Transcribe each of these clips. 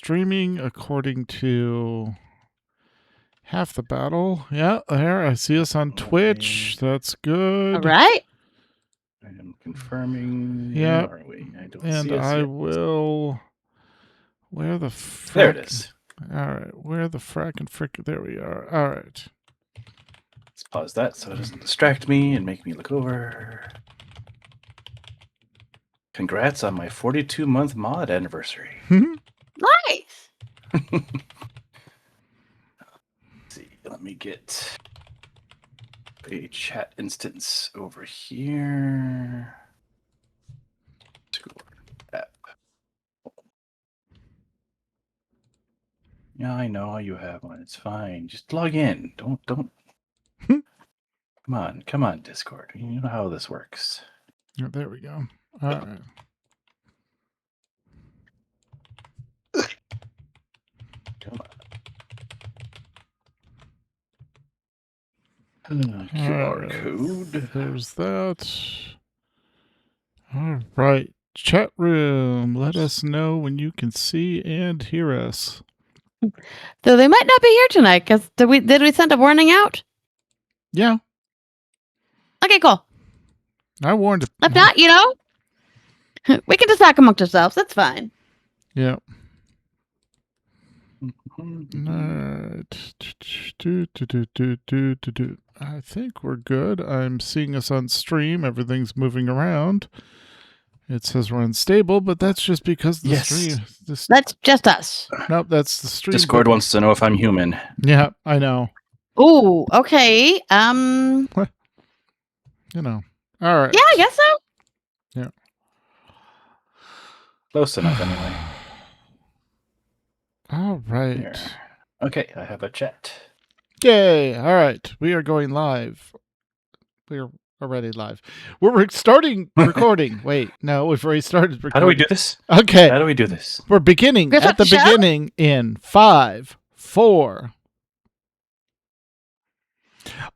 streaming according to Half the Battle. Yeah, there. I see us on Twitch. That's good. All right. I am confirming. Yeah. Where are we? I don't And see us I yet. will... Where the frick? There it is. All right. Where the frickin' frick? There we are. All right. Let's pause that so it doesn't distract me and make me look over. Congrats on my 42-month mod anniversary. Nice. Let's see. Let me get a chat instance over here. Discord app. Yeah, I know you have one. It's fine. Just log in. Don't. Come on, Discord. You know how this works. Oh, there we go. All right. Come on. QR code. There's that. All right. Chat room. Let us know when you can see and hear us. So they might not be here tonight because did we send a warning out? Yeah, Okay, cool. I warned it. If not, we can just talk amongst ourselves. That's fine. Yeah. Alright. I think we're good. I'm seeing us on stream. Everything's moving around. It says we're unstable, but that's just because the stream. That's just us. Nope, that's the stream. Discord wants to know if I'm human. Yeah, I know. Ooh, okay. All right. Yeah, I guess so. Yeah. Close enough, anyway. All right. Here. Okay, I have a chat. Yay! All right, we are going live. We're already live. We're starting recording. Wait, no, we've already started recording. How do we do this? Okay. How do we do this? We're beginning Here's at the the show? beginning in 5, 4.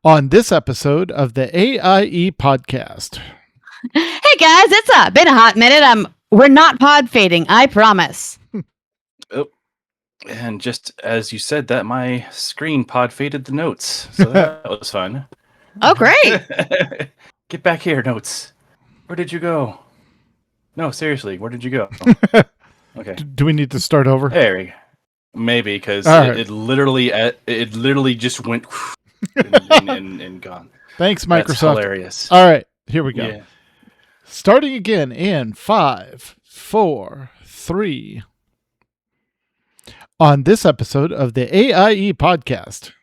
On this episode of the AIE Podcast. Hey guys, it's been a hot minute. We're not pod fading, I promise. Oh, and just as you said that, my screen pod faded the notes. So that was fun. Oh, great. Get back here, notes. Where did you go? No, seriously, where did you go? Okay. Do we need to start over? There we go. Maybe, because All it literally just went and gone. Thanks, That's Microsoft. hilarious. All right, here we go. Yeah. Starting again in 5, 4, 3. On this episode of the AIE Podcast.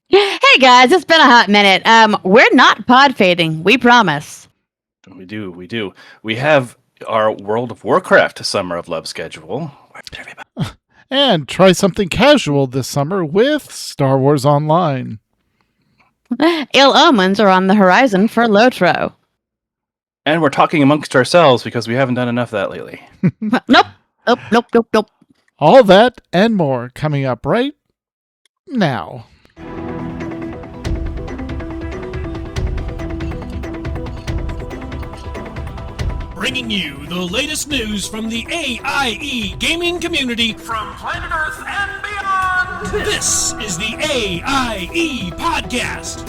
Hey guys, it's been a hot minute. We're not pod fading, we promise. We do. We have our World of Warcraft Summer of Love schedule. And try something casual this summer with Star Wars Online. Ill omens are on the horizon for Lotro. And we're talking amongst ourselves because we haven't done enough of that lately. Nope. All that and more coming up right now. Bringing you the latest news from the AIE gaming community from planet Earth and beyond. This is the AIE Podcast.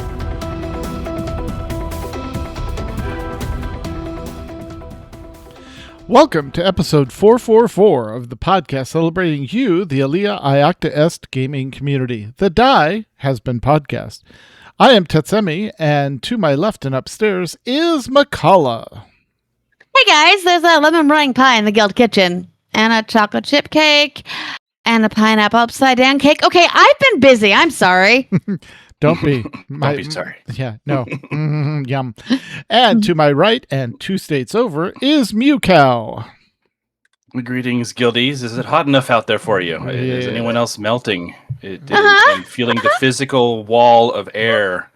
Welcome to episode 444 of the podcast celebrating you, the Alia Iacta Est gaming community. The Die has been podcast. I am Tetsemi, and to my left and upstairs is McCullough. Hey guys, there's a lemon meringue pie in the guild kitchen, and a chocolate chip cake, and a pineapple upside down cake. Okay, I've been busy. I'm sorry. Don't be. Don't be sorry. Yeah, no. Yum. And to my right and 2 states over is Mew Cow. Greetings, guildies. Is it hot enough out there for you? Is Yeah. anyone else melting? And feeling the physical wall of air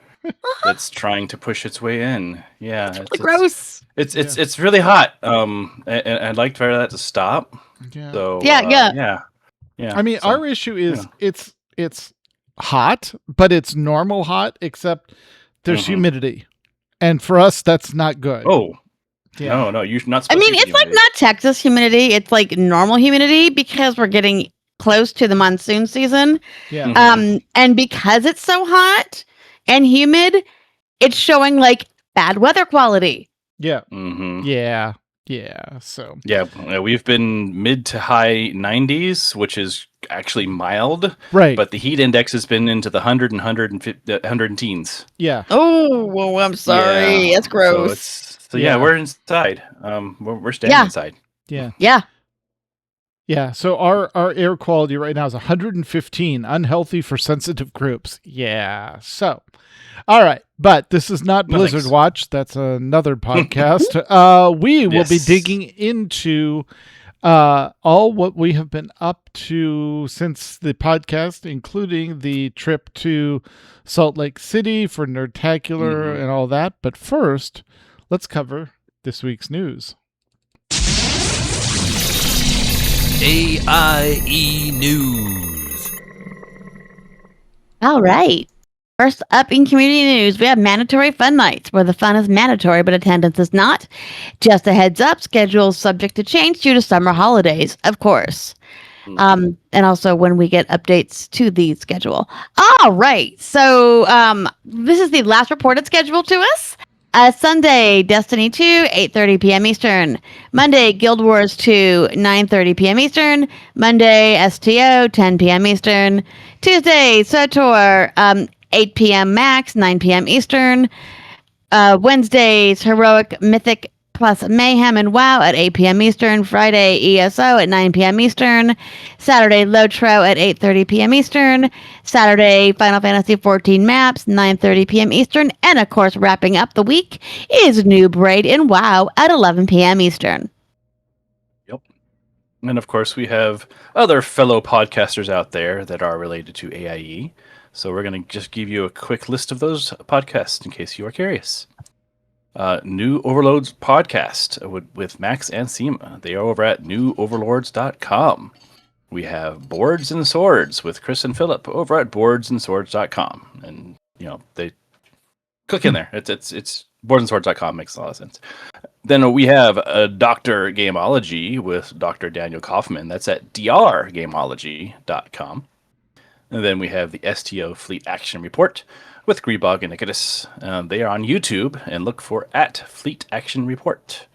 that's trying to push its way in? Yeah, it's Gross. It's really hot. And I'd like for that to stop. Yeah. So Yeah. I mean, so, our issue is it's hot, but it's normal hot, except there's humidity. And for us, that's not good. Oh, Yeah. no, you're not. I Supposed mean, to it's like not Texas humidity. It's like normal humidity because we're getting close to the monsoon season. Yeah. And because it's so hot and humid, it's showing like bad weather quality. Yeah. Mm-hmm. Yeah. Yeah. So. Yeah, we've been mid to high 90s, which is actually mild. Right. But the heat index has been into the 100 and 100 teens. Yeah. Oh, well, I'm sorry. Yeah. That's gross. So we're inside. We're staying inside. Yeah. Yeah. Yeah. So our air quality right now is 115, unhealthy for sensitive groups. Yeah. So, all right. But this is not No, Blizzard thanks. Watch. That's another podcast. We will be Yes. digging into all what we have been up to since the podcast, including the trip to Salt Lake City for Nerdtacular and all that. But first, let's cover this week's news. AIE News. All right. First up in community news, we have mandatory fun nights, where the fun is mandatory but attendance is not. Just a heads up, schedule subject to change due to summer holidays, of course. And also when we get updates to the schedule. All right. So this is the last reported schedule to us. Sunday, Destiny 2, 8:30 p.m. Eastern. Monday, Guild Wars 2, 9:30 p.m. Eastern. Monday, STO, 10 p.m. Eastern. Tuesday, SOTOR, 8 p.m. Max, 9 p.m. Eastern. Wednesdays, Heroic, Mythic, plus Mayhem and WoW at 8 p.m. Eastern. Friday, ESO at 9 p.m. Eastern. Saturday, Lotro at 8:30 p.m. Eastern. Saturday, Final Fantasy 14 maps, 9:30 p.m. Eastern. And of course, wrapping up the week is New Braid in WoW at 11 p.m. Eastern. Yep. And of course, we have other fellow podcasters out there that are related to AIE. So we're going to just give you a quick list of those podcasts in case you are curious. New Overlords podcast with Max and Seema. They are over at newoverlords.com. We have Boards and Swords with Chris and Philip over at boardsandswords.com. And, they click in there. It's boardsandswords.com. Makes a lot of sense. Then we have Dr. Gameology with Dr. Daniel Kaufman. That's at drgameology.com. And then we have the STO Fleet Action Report with Greebog and Nicotus. They are on YouTube, and look for @Fleet Action Report.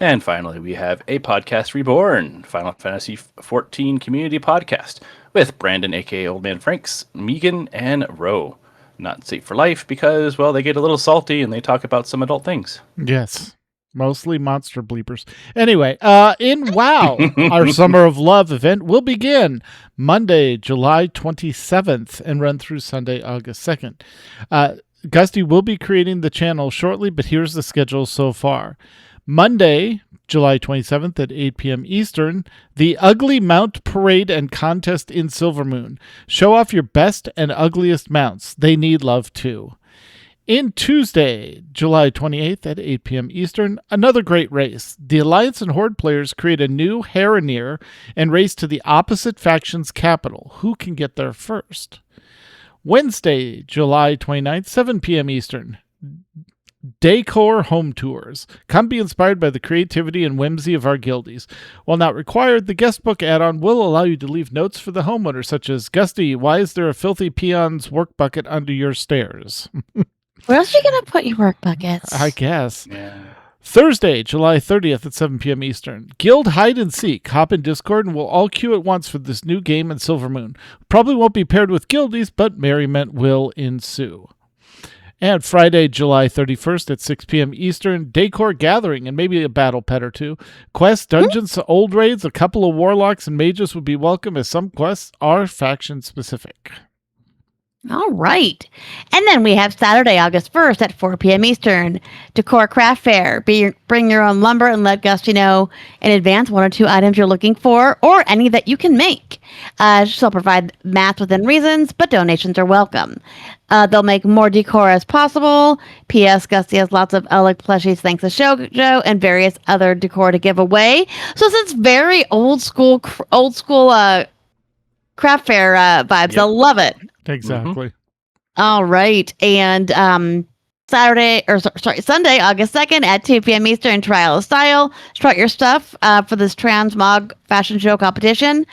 And finally, we have a podcast reborn, Final Fantasy 14 Community Podcast with Brandon, aka Old Man Franks, Megan, and Ro. Not safe for life because, well, they get a little salty and they talk about some adult things. Yes. Mostly monster bleepers. Anyway, in WoW, our Summer of Love event will begin Monday, July 27th and run through Sunday, August 2nd. Gusty will be creating the channel shortly, but here's the schedule so far. Monday, July 27th at 8 p.m. Eastern, the Ugly Mount Parade and Contest in Silvermoon. Show off your best and ugliest mounts. They need love too. In Tuesday, July 28th at 8 p.m. Eastern, another great race. The Alliance and Horde players create a new Harroneer and race to the opposite faction's capital. Who can get there first? Wednesday, July 29th, 7 p.m. Eastern. Decor Home Tours. Come be inspired by the creativity and whimsy of our guildies. While not required, the guest book add-on will allow you to leave notes for the homeowner, such as, Gusty, why is there a filthy peon's work bucket under your stairs? Where else are you going to put your work buckets? I guess. Yeah. Thursday, July 30th at 7 p.m. Eastern. Guild Hide and Seek. Hop in Discord and we'll all queue at once for this new game in Silvermoon. Probably won't be paired with guildies, but merriment will ensue. And Friday, July 31st at 6 p.m. Eastern, Decor Gathering and maybe a battle pet or two. Quests, dungeons, old raids, a couple of warlocks and mages would be welcome as some quests are faction specific. All right. And then we have Saturday, August 1st at 4 p.m. Eastern, Decor Craft Fair. Bring your own lumber and let Gusty know in advance 1 or 2 items you're looking for or any that you can make. She'll provide math within reasons, but donations are welcome. They'll make more decor as possible. P.S. Gusty has lots of Alec plushies thanks to Shoujo and various other decor to give away. So it's very old school craft fair vibes. Yep. I love it. Exactly. Mm-hmm. All right. And Sunday, August 2nd at 2 p.m. Eastern, Trial of Style. Strut your stuff for this transmog fashion show competition.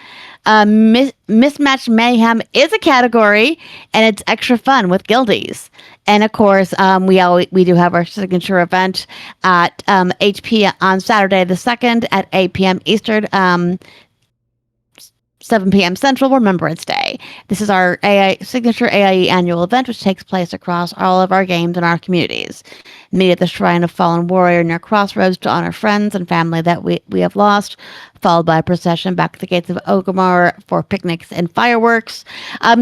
Mismatch Mayhem is a category, and it's extra fun with guildies. And of course, we do have our signature event at 8 p.m. on Saturday the 2nd at 8 p.m. Eastern. 7 p.m. Central, Remembrance Day. This is our signature AIE annual event, which takes place across all of our games and our communities. Meet at the Shrine of Fallen Warrior near Crossroads to honor friends and family that we have lost, followed by a procession back to the gates of Ogamar for picnics and fireworks.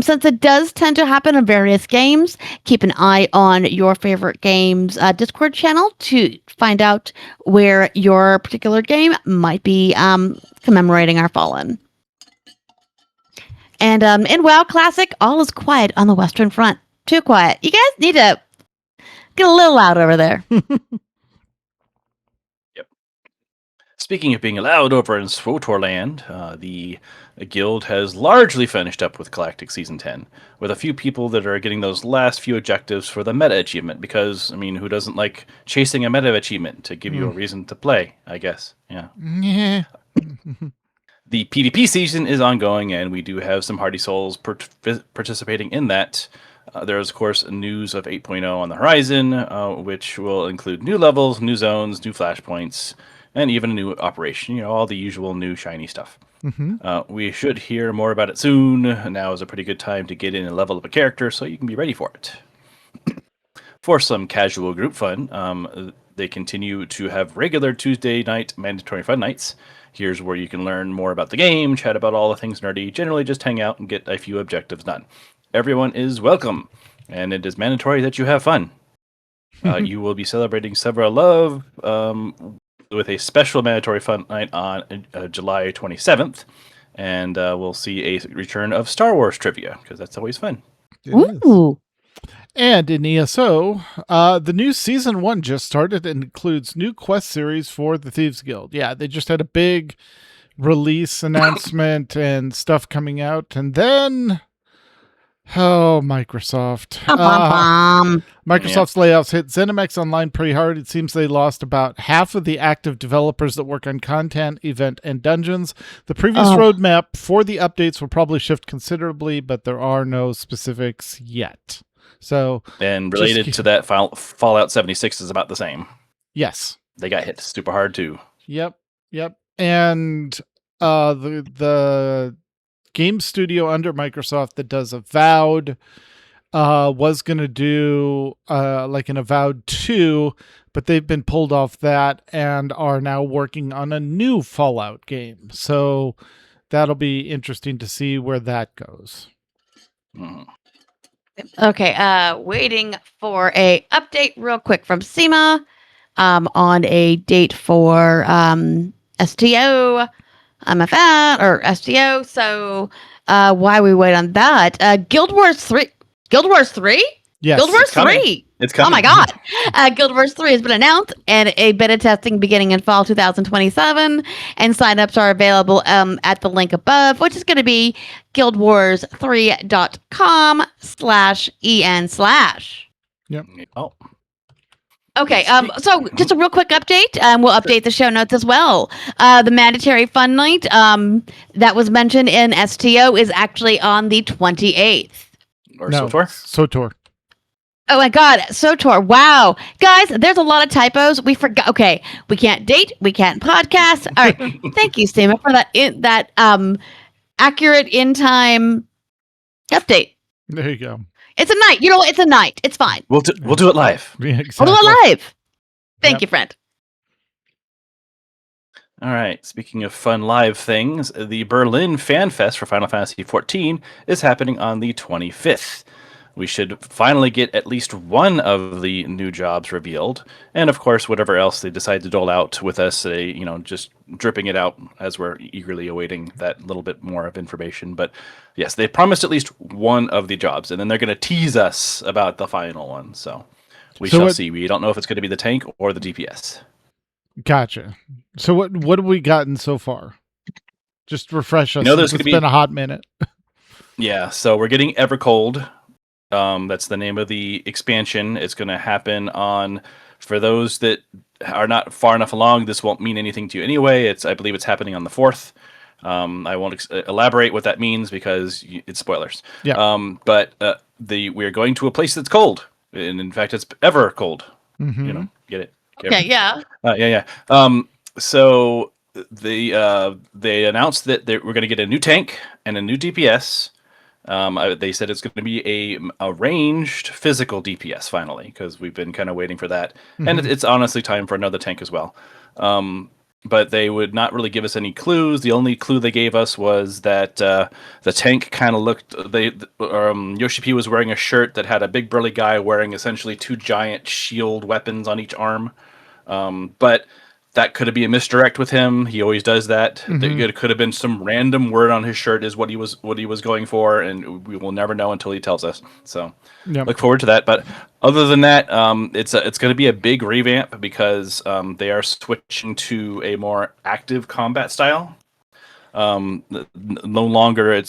Since it does tend to happen in various games, keep an eye on your favorite game's Discord channel to find out where your particular game might be commemorating our fallen. And in WoW Classic, all is quiet on the Western Front. Too quiet. You guys need to get a little loud over there. Yep. Speaking of being loud over in Swotorland, the guild has largely finished up with Galactic Season 10, with a few people that are getting those last few objectives for the meta achievement, because, I mean, who doesn't like chasing a meta achievement to give you a reason to play, I guess. Yeah. Yeah. The PvP season is ongoing, and we do have some hardy souls participating in that. There is, of course, news of 8.0 on the horizon, which will include new levels, new zones, new flashpoints, and even a new operation. You know, all the usual new shiny stuff. Mm-hmm. We should hear more about it soon. Now is a pretty good time to get in and level up a character so you can be ready for it. For some casual group fun, they continue to have regular Tuesday night mandatory fun nights. Here's where you can learn more about the game, chat about all the things nerdy, generally just hang out and get a few objectives done. Everyone is welcome, and it is mandatory that you have fun. You will be celebrating several love with a special mandatory fun night on July 27th, and we'll see a return of Star Wars trivia, because that's always fun. Ooh. And in ESO, the new Season 1 just started and includes new quest series for the Thieves Guild. Yeah, they just had a big release announcement and stuff coming out. And then, Microsoft. Microsoft's layoffs hit ZeniMax Online pretty hard. It seems they lost about half of the active developers that work on content, event, and dungeons. The previous roadmap for the updates will probably shift considerably, but there are no specifics yet. So, and related to that, Fallout 76 is about the same. Yes, they got hit super hard too. Yep. And the game studio under Microsoft that does Avowed was going to do like an Avowed 2, but they've been pulled off that and are now working on a new Fallout game. So that'll be interesting to see where that goes. Okay, waiting for a update real quick from SEMA on a date for STO, MFN, or STO. So why we wait on that? Guild Wars 3? Yes. Guild Wars 3! It's coming. Oh my god! Guild Wars 3 has been announced, and a beta testing beginning in fall 2027, and signups are available at the link above, which is going to be guildwars3.com/en/. Yep. Oh. Okay, so just a real quick update. We'll update the show notes as well. The mandatory fun night that was mentioned in STO is actually on the 28th. Or SOTOR? SOTOR. Oh my god, SOTOR. Wow. Guys, there's a lot of typos. We forgot. Okay, we can't date, we can't podcast. All right. Thank you, Stima, for that accurate in-time update. There you go. It's a night. You know what? It's a night. It's fine. We'll do it live. Yeah, exactly. We'll do it live. Thank you, friend. All right. Speaking of fun live things, the Berlin Fan Fest for Final Fantasy XIV is happening on the 25th. We should finally get at least one of the new jobs revealed, and of course, whatever else they decide to dole out with us, just dripping it out as we're eagerly awaiting that little bit more of information. But yes, they promised at least one of the jobs, and then they're going to tease us about the final one. So we shall see. We don't know if it's going to be the tank or the DPS. Gotcha. So what have we gotten so far? Just refresh us. There's been a hot minute. Yeah, so we're getting Evercold. That's the name of the expansion. It's going to happen for those that are not far enough along, this won't mean anything to you anyway. I believe it's happening on the 4th. I won't elaborate what that means because it's spoilers. Yeah. But we're going to a place that's cold, and in fact, it's ever cold. Mm-hmm. Get it? Okay, yeah. Yeah. So they announced that we're going to get a new tank and a new DPS. They said it's going to be a ranged physical DPS finally, because we've been kind of waiting for that, and it's honestly time for another tank as well. But they would not really give us any clues. The only clue they gave us was that the tank kind of looked. Yoshi P was wearing a shirt that had a big burly guy wearing essentially 2 giant shield weapons on each arm. But that could be a misdirect with him. He always does that. It could have been some random word on his shirt is what he was going for, and we will never know until he tells us. So look forward to that. But other than that, it's going to be a big revamp because they are switching to a more active combat style. No longer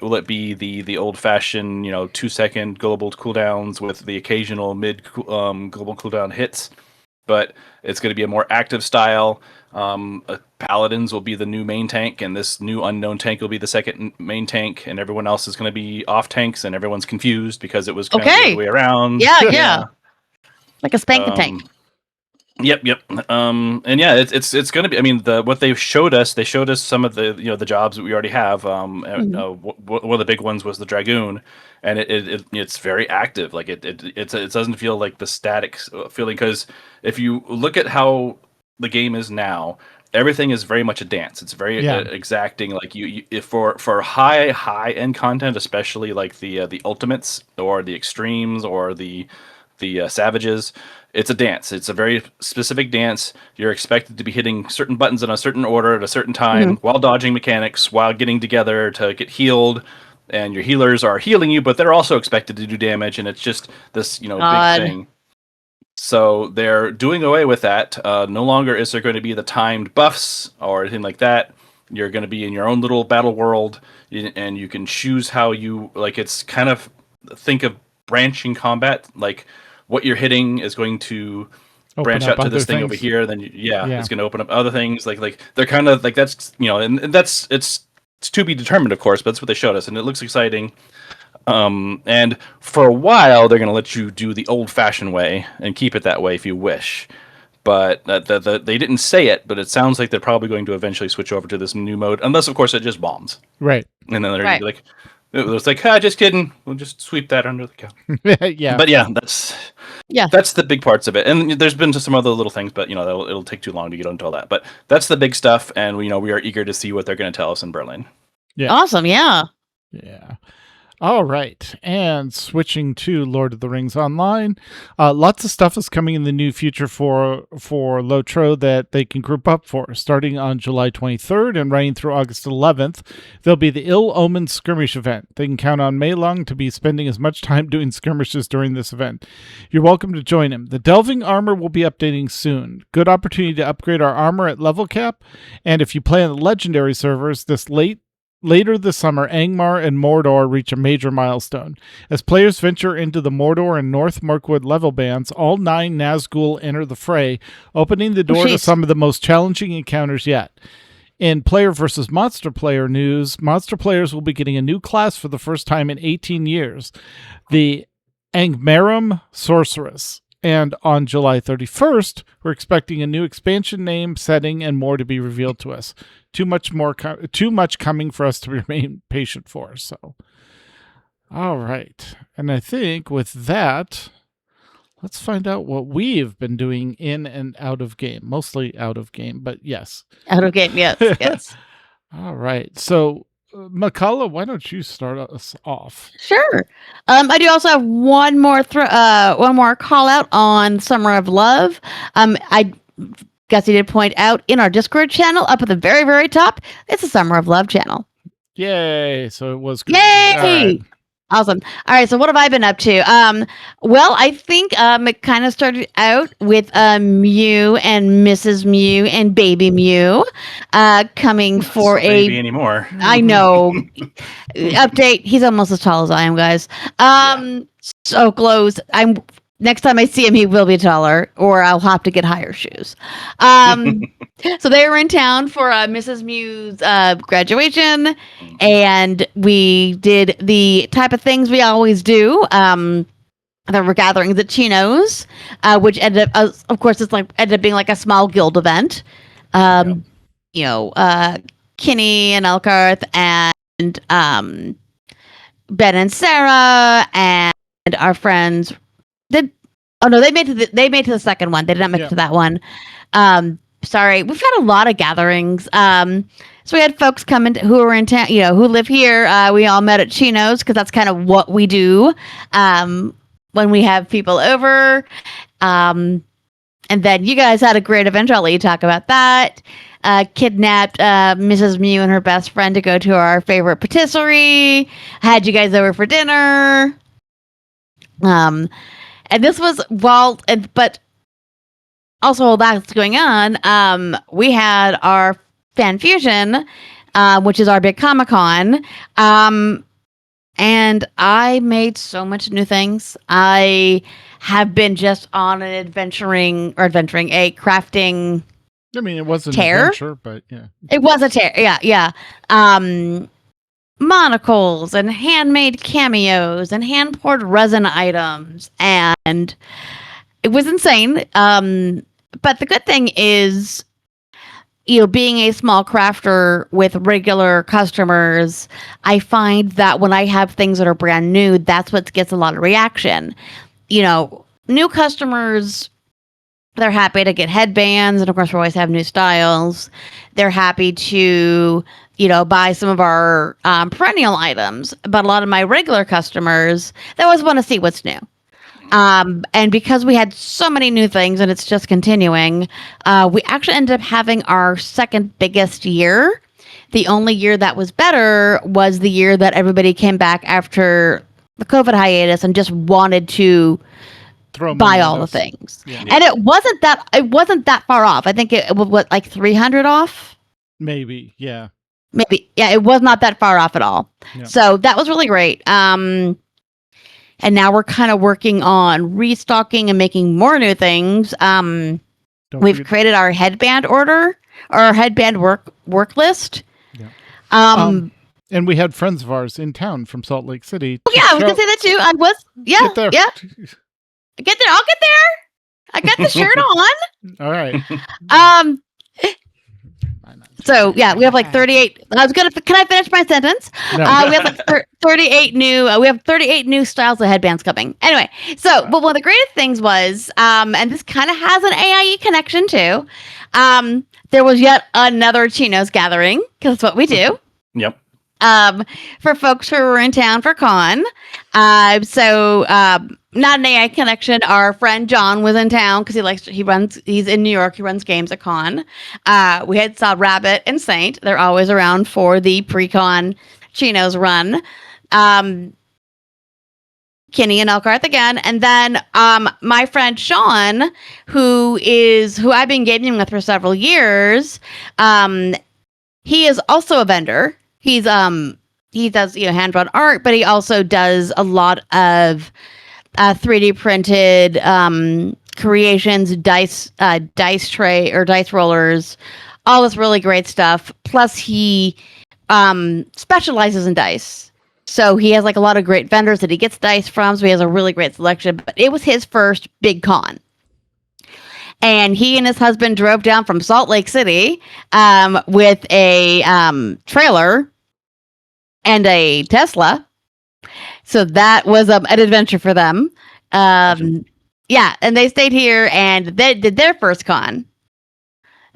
will it be the old fashioned 2-second global cooldowns with the occasional mid global cooldown hits. But it's going to be a more active style. Paladins will be the new main tank, and this new unknown tank will be the second main tank, and everyone else is going to be off tanks, and everyone's confused because it was kind of the other way around. Yeah. Like a spanking tank. Yep. And yeah, it's going to be. I mean, what they showed us some of the the jobs that we already have. One of the big ones was the Dragoon, and it's very active. Like it doesn't feel like the static feeling, because if you look at how the game is now, everything is very much a dance. It's very exacting. Like if for high end content, especially like the ultimates or the extremes or the savages, it's a dance. It's a very specific dance. You're expected to be hitting certain buttons in a certain order at a certain time while dodging mechanics, while getting together to get healed. And your healers are healing you, but they're also expected to do damage. And it's just this, big thing. So they're doing away with that. No longer is there going to be the timed buffs or anything like that. You're going to be in your own little battle world, and you can choose how you like. It's kind of think of branching combat, like what you're hitting is going to branch out to this thing over here. Then it's going to open up other things. Like they're kind of like that's and that's it's to be determined, of course. But that's what they showed us, and it looks exciting. And for a while, they're going to let you do the old-fashioned way and keep it that way if you wish. But they didn't say it, but it sounds like they're probably going to eventually switch over to this new mode, unless, of course, it just bombs. Right. And then they're going to be like, it's like, just kidding. We'll just sweep that under the counter. Yeah. But that's the big parts of it. And there's been some other little things, but it'll take too long to get into all that. But that's the big stuff, and we are eager to see what they're going to tell us in Berlin. Yeah. Awesome. Yeah. Yeah. All right, and switching to Lord of the Rings Online, lots of stuff is coming in the new future for Lotro that they can group up for. Starting on July 23rd and running through August 11th, there'll be the Ill Omen Skirmish event. They can count on Mei Lung to be spending as much time doing skirmishes during this event. You're welcome to join him. The Delving armor will be updating soon. Good opportunity to upgrade our armor at level cap, and if you play on the Legendary servers, Later this summer, Angmar and Mordor reach a major milestone. As players venture into the Mordor and North Mirkwood level bands, all 9 Nazgul enter the fray, opening the door to some of the most challenging encounters yet. In player versus monster player news, monster players will be getting a new class for the first time in 18 years, the Angmarum Sorceress. And on July 31st, we're expecting a new expansion name, setting, and more to be revealed to us. Too much coming for us to remain patient for. So, all right. And I think with that, let's find out what we've been doing in and out of game. Mostly out of game, but yes. Out of game, yes, yes. All right. So, McCullough, why don't you start us off? Sure. I do also have one more call out on Summer of Love. I guess he did point out in our Discord channel up at the very, very top, it's a Summer of Love channel. Yay! So it was good. Yay! Right. Awesome. All right. So what have I been up to? Well, I think it kind of started out with Mew and Mrs. Mew and Baby Mew coming for baby anymore. I know. Update. He's almost as tall as I am, guys. So close. next time I see him, he will be taller, or I'll have to get higher shoes. So they were in town for Mrs. Mew's graduation, and we did the type of things we always do. There were gatherings at Chino's, which ended up, of course, ended up being like a small guild event. You know, Kinney and Elkarth and Ben and Sarah and our friends did. Oh no, they made to the second one. They did not make it to that one. Sorry, we've had a lot of gatherings. So we had folks come in who were in town, you know, who live here. We all met at Chino's because that's kind of what we do when we have people over. And then you guys had a great event. I'll let you talk about that. Kidnapped Mrs. Mew and her best friend to go to our favorite patisserie. Had you guys over for dinner. And this was but also while that's going on, we had our Fan Fusion, which is our big Comic-Con. And I made so much new things. I have been just on an adventuring, a crafting. I mean, it wasn't tear? an adventure, but yeah. It was a tear. Yeah. Monocles and handmade cameos and hand poured resin items. And it was insane. But the good thing is, you know, being a small crafter with regular customers, I find that when I have things that are brand new, that's what gets a lot of reaction. You know, new customers, they're happy to get headbands, and of course we always have new styles. They're happy to, you know, buy some of our perennial items, but a lot of my regular customers, they always want to see what's new. And because we had so many new things and it's just continuing, we actually ended up having our second biggest year. The only year that was better was the year that everybody came back after the COVID hiatus and just wanted to buy all the things. Yeah. And it wasn't that far off. I think it was like 300 off. Maybe. Yeah. It was not that far off at all. Yeah. So that was really great. And now we're kind of working on restocking and making more new things. We've created our headband order or our headband work list. Yeah. And we had friends of ours in town from Salt Lake City. Oh, yeah, I was going to say that too. I was. Yeah. Get there. Yeah. Get there. I'll get there. I got the shirt on. All right. So yeah, we have like 38. Can I finish my sentence? No. We have like 38 new. We have 38 new styles of headbands coming. Anyway, but one of the greatest things was, and this kind of has an AIE connection too. There was yet another Chino's gathering because that's what we do. Yep. For folks who were in town for con. Not an AI connection. Our friend John was in town because he's in New York. He runs games at con. We saw Rabbit and Saint. They're always around for the pre-con Chino's run. Kinney and Elkarth again. And then my friend Sean, who I've been gaming with for several years, he is also a vendor. He does hand-drawn art, but he also does a lot of 3D printed creations, dice tray or dice rollers, all this really great stuff. Plus, he specializes in dice, so he has like a lot of great vendors that he gets dice from. So he has a really great selection. But it was his first big con, and he and his husband drove down from Salt Lake City with a trailer and a Tesla. So that was an adventure for them. Yeah, and they stayed here and they did their first con,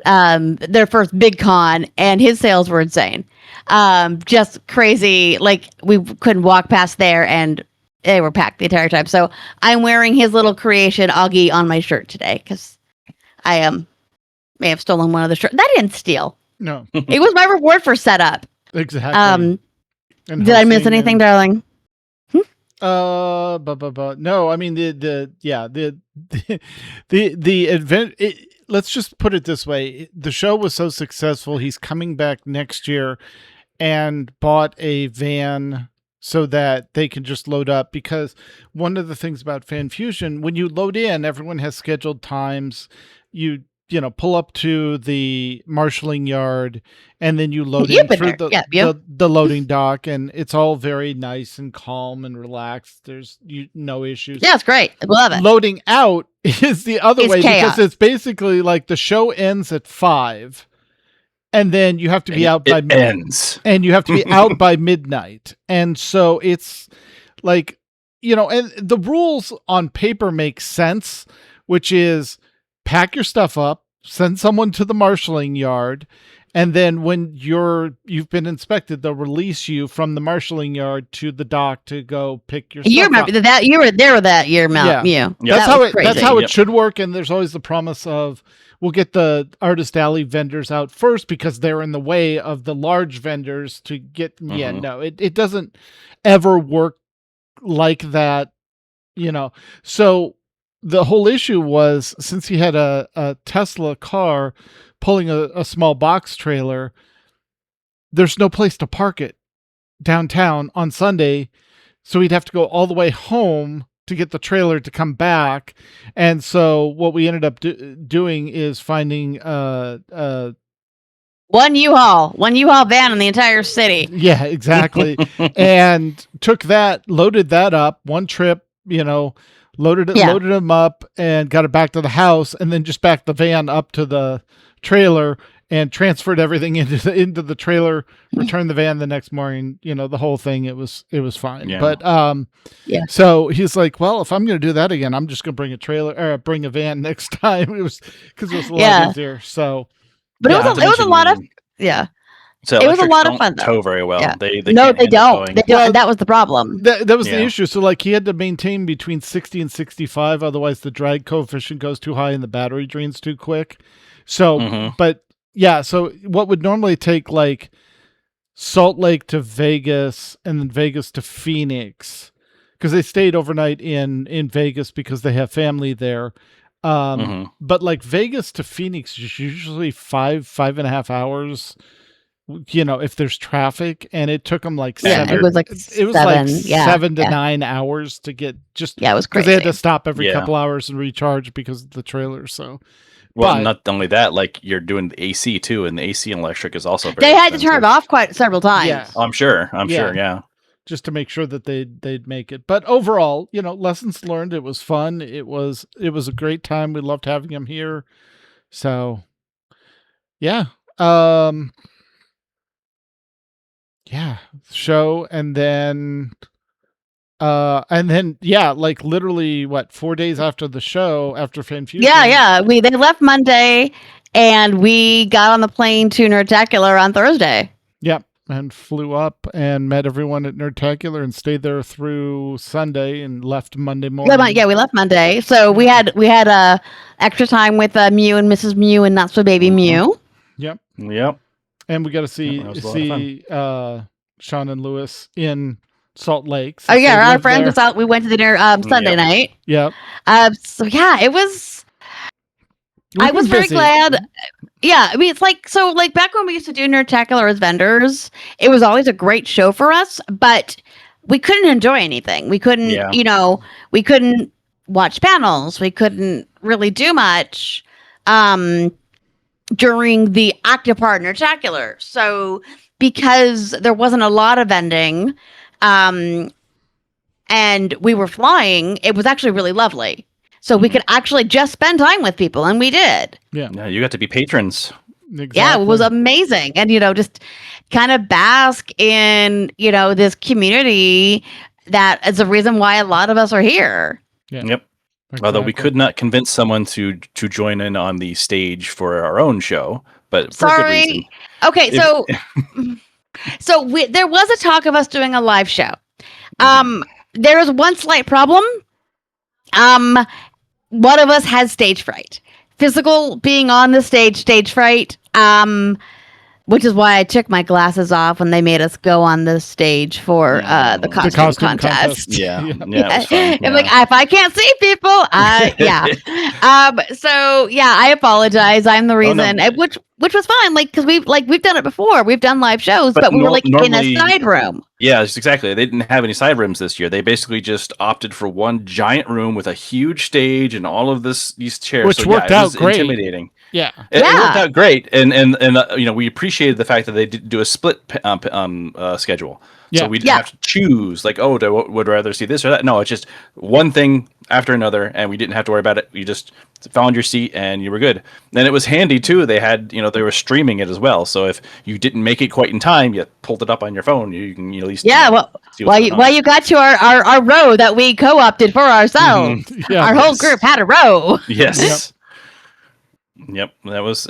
their first big con, and his sales were insane. Just crazy. Like, we couldn't walk past there and they were packed the entire time. So I'm wearing his little creation, Augie, on my shirt today because I may have stolen one of the shirts. That didn't steal. No. It was my reward for setup. Exactly. Did I miss anything, darling? No, I mean the event. Let's just put it this way: the show was so successful, he's coming back next year, and bought a van so that they can just load up. Because one of the things about Fan Fusion, when you load in, everyone has scheduled times. You pull up to the marshalling yard, and then you load in through the loading dock, and it's all very nice and calm and relaxed. There's no issues. Yeah, it's great. I love it. Loading out is the other way, chaos. because it's basically like the show ends at 5, and then you have to be out by ends, and you have to be out by midnight, and so it's like and the rules on paper make sense, which is pack your stuff up, send someone to the marshalling yard, and then when you've been inspected, they'll release you from the marshalling yard to the dock to go pick your stuff up. You remember that? You were there that year, Mel. Yeah. Yeah. That's how it should work, and there's always the promise of we'll get the Artist Alley vendors out first because they're in the way of the large vendors to get. Mm-hmm. Yeah, no, it doesn't ever work like that, So the whole issue was, since he had a Tesla car pulling a small box trailer, there's no place to park it downtown on Sunday. So he'd have to go all the way home to get the trailer to come back. And so what we ended up doing is finding one U-Haul van in the entire city. Yeah, exactly. And took that, loaded that up one trip, loaded them up and got it back to the house, and then just backed the van up to the trailer and transferred everything into the trailer, returned the van the next morning, the whole thing. It was fine. Yeah. But so he's like, well, if I'm going to do that again, I'm just going to bring a van next time. It was because it was a lot easier. So, but it was a lot of So it was a lot of fun, though. Tow very well. Yeah. They don't. They don't. Well, that was the problem. That was the issue. So like he had to maintain between 60 and 65, otherwise the drag coefficient goes too high and the battery drains too quick. So, but yeah, so what would normally take like Salt Lake to Vegas and then Vegas to Phoenix, because they stayed overnight in Vegas because they have family there. But like Vegas to Phoenix is usually 5.5 hours. If there's traffic, and it took them like 7. It was like 7 to 9 hours to get it was crazy because they had to stop every couple hours and recharge because of the trailer. So, well, not only that, like you're doing the AC too, and the AC and electric is also very they had to turn it off quite several times. Yeah. I'm sure. Yeah. Just to make sure that they'd make it. But overall, lessons learned. It was fun. It was a great time. We loved having him here. So, yeah. Show, and then like literally 4 days after the show, after Fan Fusion. They left Monday, and we got on the plane to Nerdtacular on Thursday. Yep, and flew up and met everyone at Nerdtacular and stayed there through Sunday and left Monday morning. We left Monday, so we had extra time with Mew and Mrs. Mew and Not So Baby Mew. Yep. And we got to see Sean and Lewis in Salt Lake. Our friends was out. We went to dinner Sunday night. Yep. It was. I was very glad. Yeah, I mean, it's like back when we used to do Nerdtacular as vendors, it was always a great show for us, but we couldn't enjoy anything. We couldn't, we couldn't watch panels. We couldn't really do much. During the active part of Nerdtacular. So because there wasn't a lot of vending, and we were flying, it was actually really lovely. So we could actually just spend time with people, and we did. Yeah, you got to be patrons. Exactly. Yeah, it was amazing. And, just kind of bask in, this community that is the reason why a lot of us are here. Yeah. Yep. Exactly. Although we could not convince someone to join in on the stage for our own show, but for good reason. Okay, so there was a talk of us doing a live show. There was one slight problem. One of us has stage fright. Physical being on the stage fright. Which is why I took my glasses off when they made us go on the stage for the costume contest. Yeah, it was fun. I'm like, if I can't see people, I apologize. I'm the reason. which was fine, like because we've done it before. We've done live shows, but we were like in normally, a side room. Yeah, exactly. They didn't have any side rooms this year. They basically just opted for one giant room with a huge stage and all of these chairs, which worked out great. Intimidating. Yeah, it worked out great, and we appreciated the fact that they did do a split schedule. Yeah. So we didn't have to choose, like, would rather see this or that. No, it's just one thing after another, and we didn't have to worry about it. You just found your seat, and you were good. And it was handy, too. They had, they were streaming it as well. So if you didn't make it quite in time, you pulled it up on your phone. You can at least... Yeah, while you got to our row that we co-opted for ourselves. Mm-hmm. Our whole group had a row. Yes. Yep. It was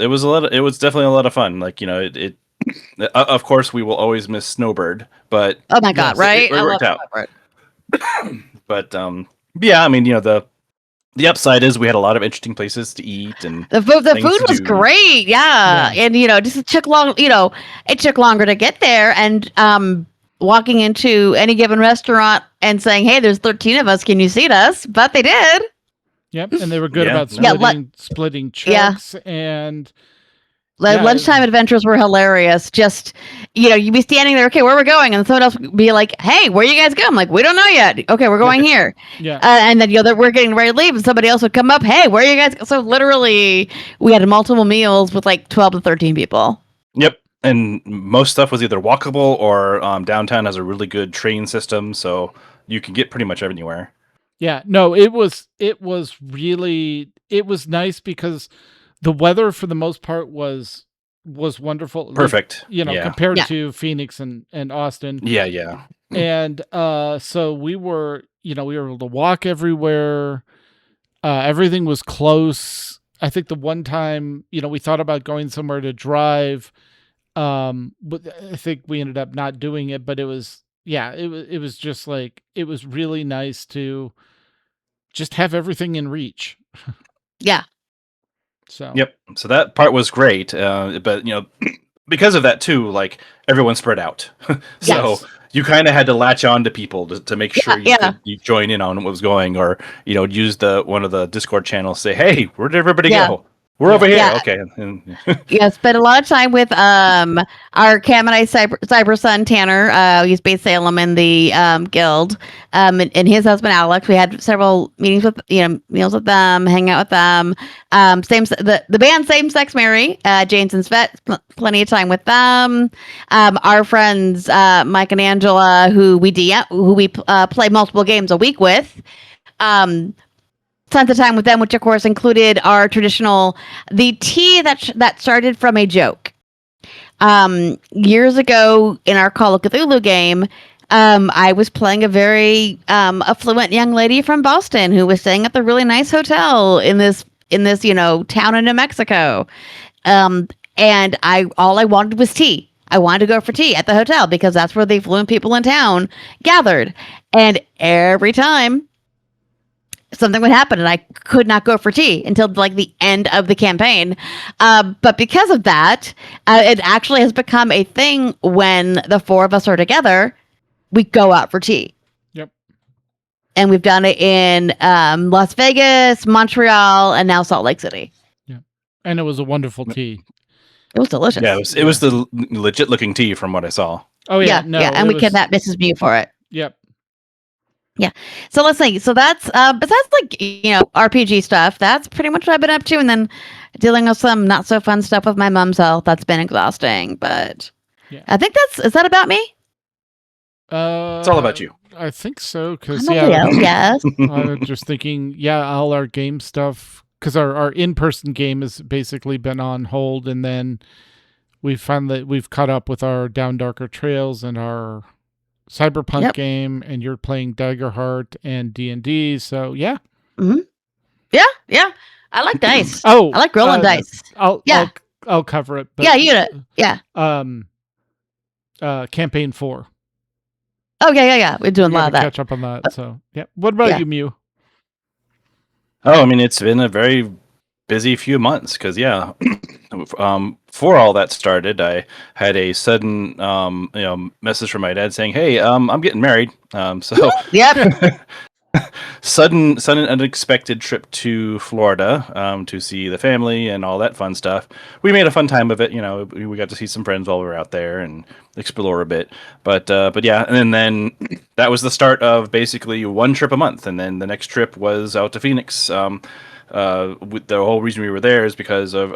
definitely a lot of fun. Like, of course, we will always miss Snowbird, but oh my god, right? It worked out. But yeah, I mean, the upside is we had a lot of interesting places to eat, and the food was great. Yeah, and just it took longer to get there, and walking into any given restaurant and saying, "Hey, there's 13 of us. Can you seat us?" But they did. Yep, and they were good about splitting checks and. Lunchtime adventures were hilarious. Just, you'd be standing there, okay, where we're going? And someone else would be like, hey, where you guys go? I'm like, we don't know yet. Okay, we're going here. Yeah. And then, we're getting ready to leave, and somebody else would come up, hey, where are you guys? So literally, we had multiple meals with like 12 to 13 people. Yep. And most stuff was either walkable or downtown has a really good train system, so you can get pretty much anywhere. Yeah. No, it was nice because the weather, for the most part, was wonderful. Perfect. Compared to Phoenix and Austin. Yeah. And so we were able to walk everywhere. Everything was close. I think the one time, we thought about going somewhere to drive. But I think we ended up not doing it. But it was just like, it was really nice to just have everything in reach. Yeah. So so that part was great, but because of that too, like everyone spread out, so you kind of had to latch on to people to make sure you join in on what was going, or use one of the Discord channels, say, hey, where did everybody go? We're over here. Okay. Spent a lot of time with our Camonite Cyber son Tanner. He's based Salem in the guild. And his husband Alex. We had several meetings with meals with them, hang out with them. The band Same Sex Mary, James and Svet, plenty of time with them. Our friends Mike and Angela, who we play multiple games a week with. Tons of time with them, which of course included our traditional, the tea that started from a joke. Years ago in our Call of Cthulhu game, I was playing a very affluent young lady from Boston who was staying at the really nice hotel in this town in New Mexico. And all I wanted was tea. I wanted to go for tea at the hotel because that's where the affluent people in town gathered. And every time something would happen and I could not go for tea until like the end of the campaign. But because of that, it actually has become a thing when the four of us are together, we go out for tea. Yep. And we've done it in Las Vegas, Montreal, and now Salt Lake City. Yeah. And it was a wonderful tea. It was delicious. Yeah, it was the legit looking tea from what I saw. Oh yeah. And we kidnapped Mrs. Mew for it. Yep. Yeah. So let's see. So that's besides like RPG stuff, that's pretty much what I've been up to, and then dealing with some not so fun stuff with my mom's health. That's been exhausting, but I think is that about me? It's all about you. I think so, because yes. I'm just thinking, all our game stuff, because our in-person game has basically been on hold, and then we found that we've caught up with our Down Darker Trails and our Cyberpunk game, and you're playing Daggerheart and D&D, so yeah. Mm-hmm. Yeah. I like dice. I like rolling dice. I'll cover it. But, Campaign 4. Oh yeah. We're doing a lot of that. Catch up on that. So yeah. What about you, Mew? Oh, I mean, it's been a very busy few months because before all that started, I had a sudden message from my dad saying, "Hey, I'm getting married." So yep. sudden unexpected trip to Florida to see the family and all that fun stuff. We made a fun time of it. We got to see some friends while we were out there and explore a bit. But yeah, and then that was the start of basically one trip a month, and then the next trip was out to Phoenix. The whole reason we were there is because of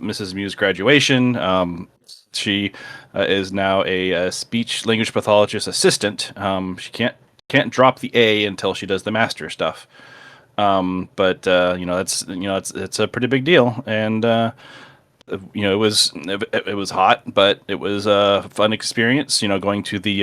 Mrs. Mew's graduation. She is now a speech language pathologist assistant. She can't drop the A until she does the master stuff. But it's a pretty big deal, and it was hot, but it was a fun experience. Going to the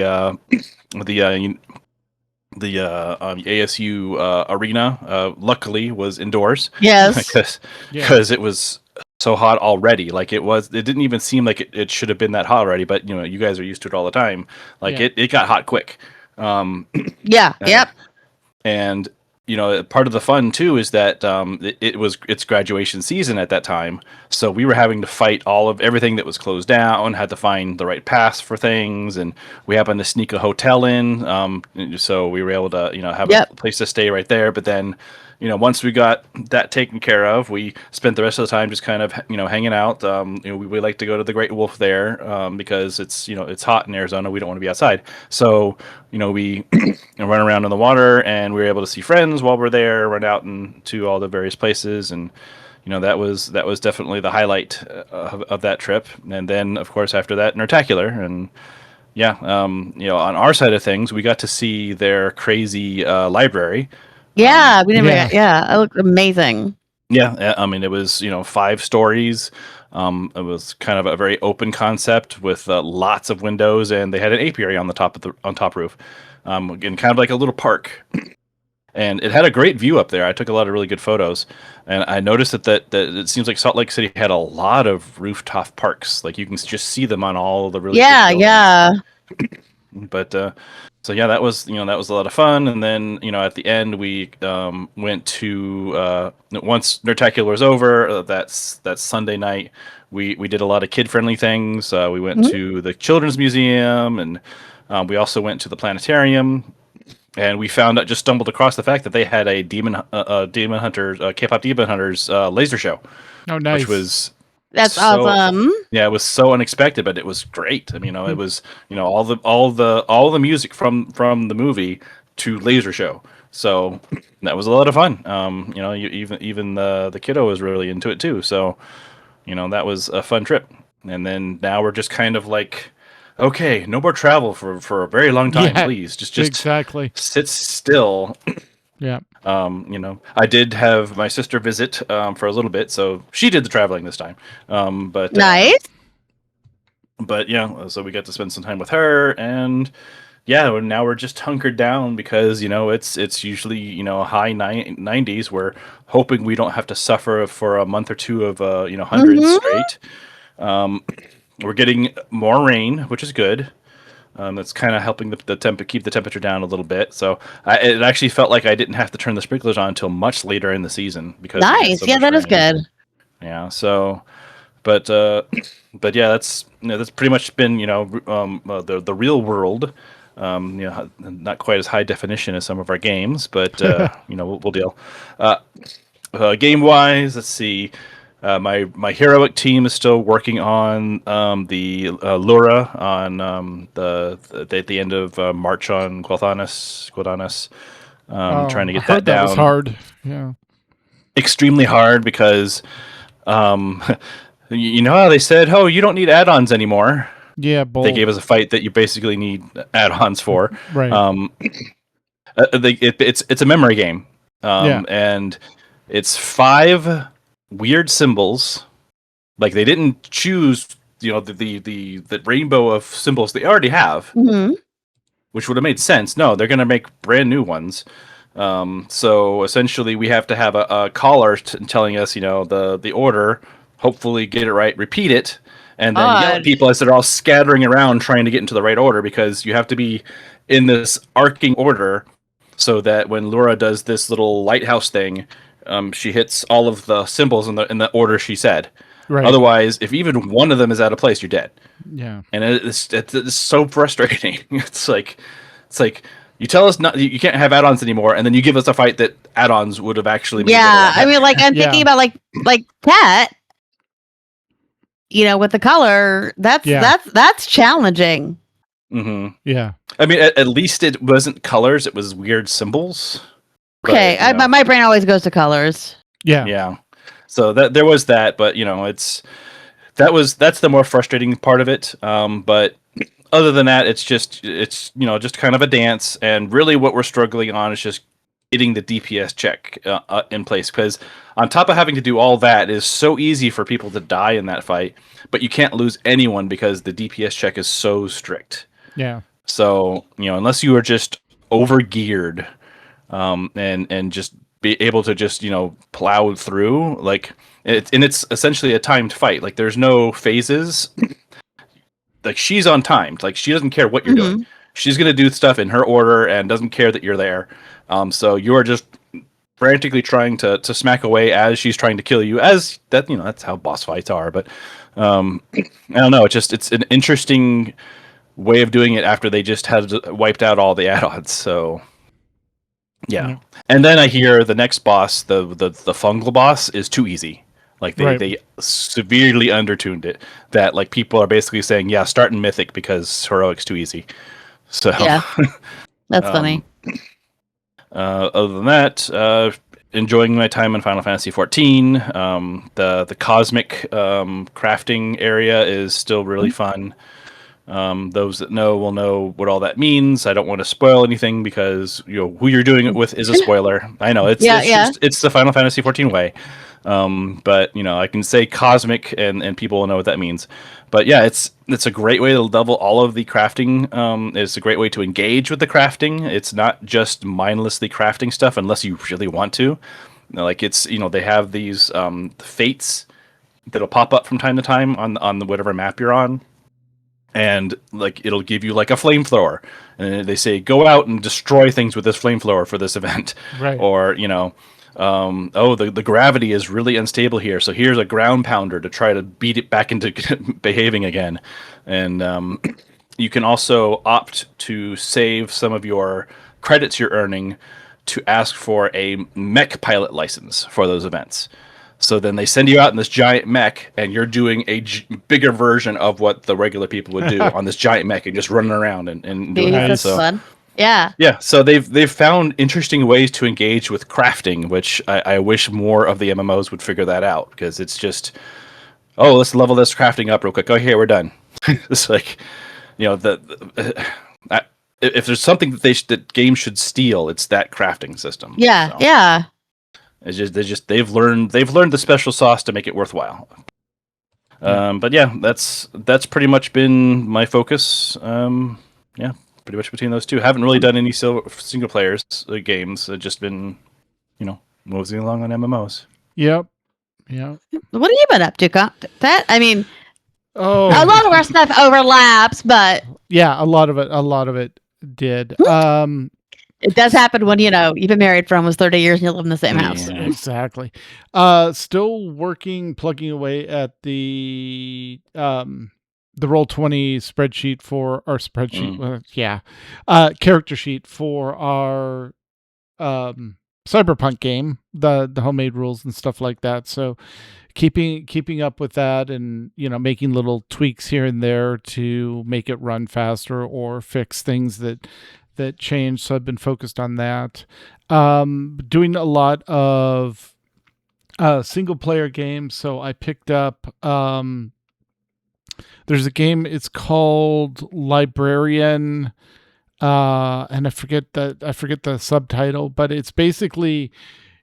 ASU arena. Luckily, was indoors. Yes. because it was so hot already. Like it didn't even seem like it should have been that hot already. But you guys are used to it all the time. Like it got hot quick. Yeah. Yep. And part of the fun too is that it's graduation season at that time, so we were having to fight everything that was closed down, had to find the right pass for things, and we happened to sneak a hotel in, so we were able to have a place to stay right there. But then once we got that taken care of, we spent the rest of the time just kind of hanging out. We like to go to the Great Wolf there because it's hot in Arizona. We don't want to be outside, so we run around in the water, and we were able to see friends while we're there, run out into all the various places, and that was definitely the highlight of that trip. And then of course after that, Nertacular. And on our side of things, we got to see their crazy library. Yeah, we didn't. Yeah, it looked amazing. Yeah, I mean, it was 5 stories. It was kind of a very open concept with lots of windows, and they had an apiary on the top roof, and kind of like a little park. And it had a great view up there. I took a lot of really good photos, and I noticed that it seems like Salt Lake City had a lot of rooftop parks. Like you can just see them on all the really big buildings. But so yeah, that was that was a lot of fun. And then at the end we went to once Nertacular was over, that's Sunday night. We did a lot of kid friendly things. We went to the Children's Museum, and we also went to the planetarium. And we just stumbled across the fact that they had a K-pop Demon Hunters laser show. Oh, nice! That's awesome. Yeah, it was so unexpected, but it was great. I mean, it was all the music from the movie to laser show. So that was a lot of fun. Even the kiddo was really into it too. So that was a fun trip. And then now we're just kind of like, okay, no more travel for a very long time, please. Just exactly sit still. Yeah. I did have my sister visit for a little bit, so she did the traveling this time. But nice. But yeah, so we got to spend some time with her, and yeah, now we're just hunkered down because it's usually high 90s. We're hoping we don't have to suffer for a month or two of hundreds straight. We're getting more rain, which is good. That's kind of helping keep the temperature down a little bit. So it actually felt like I didn't have to turn the sprinklers on until much later in the season because nice. Yeah, that is good. Yeah. So, but yeah, that's pretty much been the real world. Not quite as high definition as some of our games, but we'll deal. Game wise, let's see. My heroic team is still working on the Lura on at the end of March on Guadanis. Trying to get that down. That was hard. Yeah, extremely hard because you know how they said, "Oh, you don't need add-ons anymore." Yeah, they gave us a fight that you basically need add-ons for. Right. It's a memory game, and it's 5 weird symbols. Like they didn't choose the rainbow of symbols they already have, which would have made sense. No, they're going to make brand new ones. So essentially we have to have a caller telling us the order, hopefully get it right, repeat it, and then yell at people as they're all scattering around trying to get into the right order, because you have to be in this arcing order so that when Laura does this little lighthouse thing, she hits all of the symbols in the order she said. Right. Otherwise, if even one of them is out of place, you're dead. Yeah. And it's so frustrating. It's like You tell us not, you can't have add-ons anymore, and then you give us a fight that add-ons would have actually made it a Yeah, lot I mean, like I'm thinking about like Cat, with the color. That's challenging. Mm-hmm. Yeah. I mean, at least it wasn't colors; it was weird symbols. Okay, my brain always goes to colors. Yeah. Yeah. So there was that, but that's the more frustrating part of it. But other than that, it's just kind of a dance, and really what we're struggling on is just getting the DPS check in place, because on top of having to do all that, it is so easy for people to die in that fight, but you can't lose anyone because the DPS check is so strict. Yeah. So unless you are just over geared, and just be able to just plow through, like it's essentially a timed fight. Like there's no phases. Like she's on timed. Like she doesn't care what you're doing. She's gonna do stuff in her order and doesn't care that you're there. So you are just frantically trying to smack away as she's trying to kill you. As that that's how boss fights are. But I don't know. It's an interesting way of doing it after they just had wiped out all the add-ons. So yeah. And then I hear the next boss, the fungal boss, is too easy. Like they severely undertuned it. That like people are basically saying, yeah, start in Mythic because Heroic's too easy. So yeah, that's funny. Other than that, enjoying my time in Final Fantasy XIV. The cosmic crafting area is still really fun. Those that know will know what all that means. I don't want to spoil anything because who you're doing it with is a spoiler. I know it's the Final Fantasy XIV way. But I can say cosmic and people will know what that means. But yeah, it's a great way to level all of the crafting. It's a great way to engage with the crafting. It's not just mindlessly crafting stuff unless you really want to. Like it's they have these fates that'll pop up from time to time on the whatever map you're on. And like it'll give you like a flamethrower, and they say go out and destroy things with this flamethrower for this event, right? Or the gravity is really unstable here, so here's a ground pounder to try to beat it back into behaving again. And you can also opt to save some of your credits you're earning to ask for a mech pilot license for those events. So then they send you out in this giant mech, and you're doing a bigger version of what the regular people would do on this giant mech, and just running around and doing that. That's fun. Yeah. Yeah. So they've found interesting ways to engage with crafting, which I wish more of the MMOs would figure that out, because it's just, let's level this crafting up real quick. Oh, here we're done. It's like, if there's something that games should steal, it's that crafting system. Yeah. So. Yeah. It's just they've learned the special sauce to make it worthwhile. But yeah, that's pretty much been my focus. Pretty much between those two. Haven't really done any single players games. I've just been, moseying along on MMOs. Yep. Yeah. What have you been up to, Pat? I mean, a lot of our stuff overlaps, but yeah, a lot of it did. It does happen when you've been married for almost 30 years and you live in the same house. Yeah. Exactly. Still working, plugging away at the Roll20 spreadsheet for our spreadsheet. Character sheet for our Cyberpunk game, the homemade rules and stuff like that. So keeping up with that, and making little tweaks here and there to make it run faster or fix things that change. So I've been focused on that. Doing a lot of single player games. So I picked up there's a game, it's called Librarian, and I forget the subtitle, but it's basically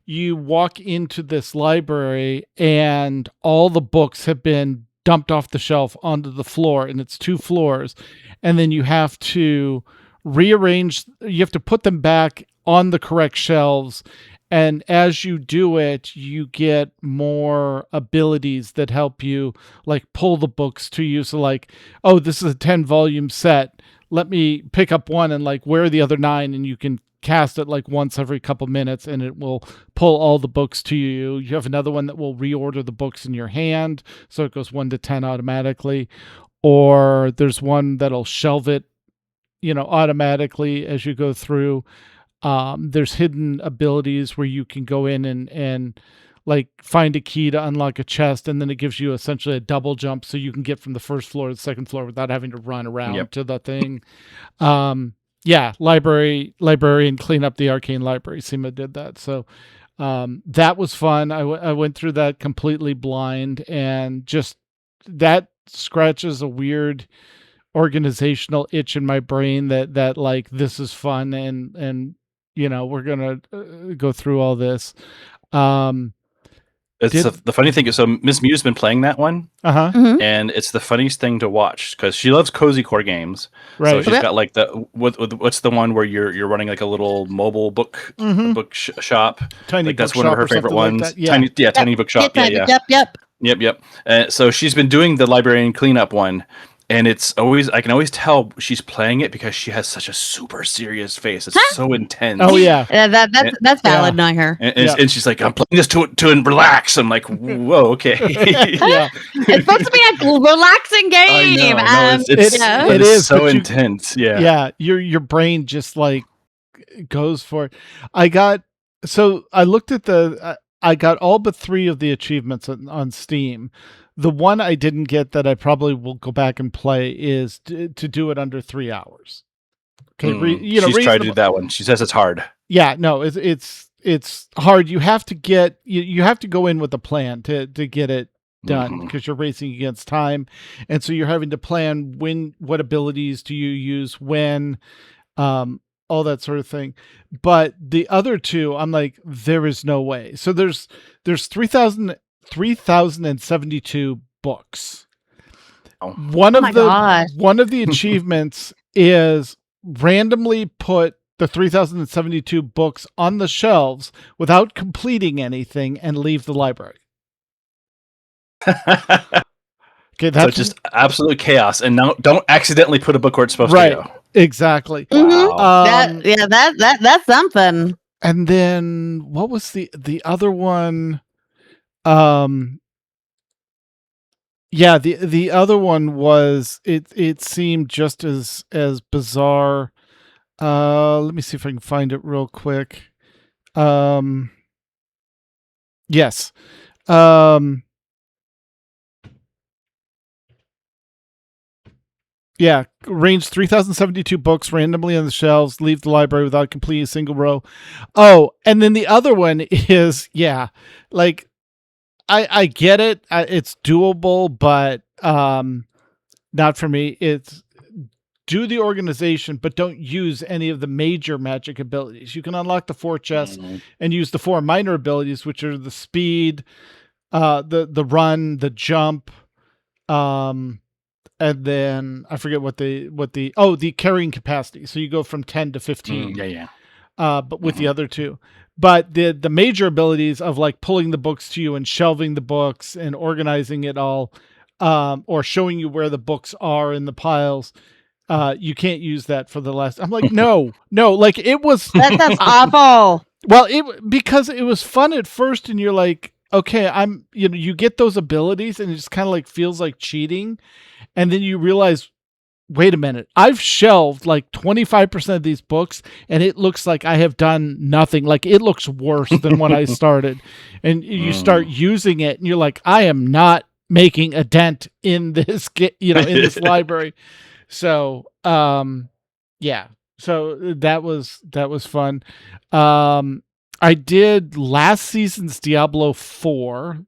you walk into this library and all the books have been dumped off the shelf onto the floor, and it's 2 floors, and then you have to rearrange, you have to put them back on the correct shelves, and as you do it you get more abilities that help you like pull the books to you. So like, this is a 10 volume set, let me pick up one, and like, where are the other 9? And you can cast it like once every couple minutes and it will pull all the books to you. You have another one that will reorder the books in your hand, so it goes 1 to 10 automatically, or there's one that'll shelve it automatically as you go through. There's hidden abilities where you can go in and like find a key to unlock a chest, and then it gives you essentially a double jump so you can get from the first floor to the second floor without having to run around to the thing. Librarian clean up the arcane library. Seema did that. So that was fun. I went through that completely blind, and just that scratches a weird organizational itch in my brain that like this is fun, and we're gonna go through all this. The funny thing is, so Miss Mew's been playing that one, and it's the funniest thing to watch because she loves cozy core games. Right. So she's got like what's the one where you're running like a little mobile book shop. Tiny like that's book one of shop her or something favorite like ones. that. Yeah. Tiny bookshop. Yep. So she's been doing the librarian cleanup one. And I can always tell she's playing it because she has such a super serious face. It's so intense. Oh yeah. That's valid, knowing her. And she's like, I'm playing this to relax. I'm like, whoa, okay. Yeah. It's supposed to be a relaxing game. It is so intense. Yeah. Yeah. Your brain just like goes for it. I got all but 3 of the achievements on Steam. The one I didn't get that I probably will go back and play is to do it under 3 hours. Okay, she's tried to do that one. She says it's hard. Yeah, no, it's hard. You have to go in with a plan to get it done because you're racing against time, and so you're having to plan what abilities do you use when, all that sort of thing. But the other 2, I'm like, there is no way. So there's 3,072 books. One of the achievements is randomly put the 3,072 books on the shelves without completing anything and leave the library. Okay, that's so just absolute chaos. And now don't accidentally put a book where it's supposed to go. Exactly. Wow. That's something. And then what was the other one? The other one was it seemed just as bizarre. Let me see if I can find it real quick. Yes. Yeah, range 3,072 books randomly on the shelves, leave the library without completing a single row. Oh, and then the other one is, like, I get it. It's doable, but not for me. It's do the organization, but don't use any of the major magic abilities. You can unlock the 4 chests and use the 4 minor abilities, which are the speed, the run, the jump, and then I forget what the carrying capacity. So you go from 10 to 15. But with the other 2. But the major abilities of like pulling the books to you and shelving the books and organizing it all, or showing you where the books are in the piles, you can't use that for the last. I'm like, no, like it was. That's awful. Well, because it was fun at first, and you're like, okay, you get those abilities, and it just kind of like feels like cheating, and then you realize, wait a minute, I've shelved like 25% of these books, and it looks like I have done nothing. Like it looks worse than when I started, and you start using it, and you're like, I am not making a dent in this, in this library. So, so that was fun. I did last season's Diablo 4.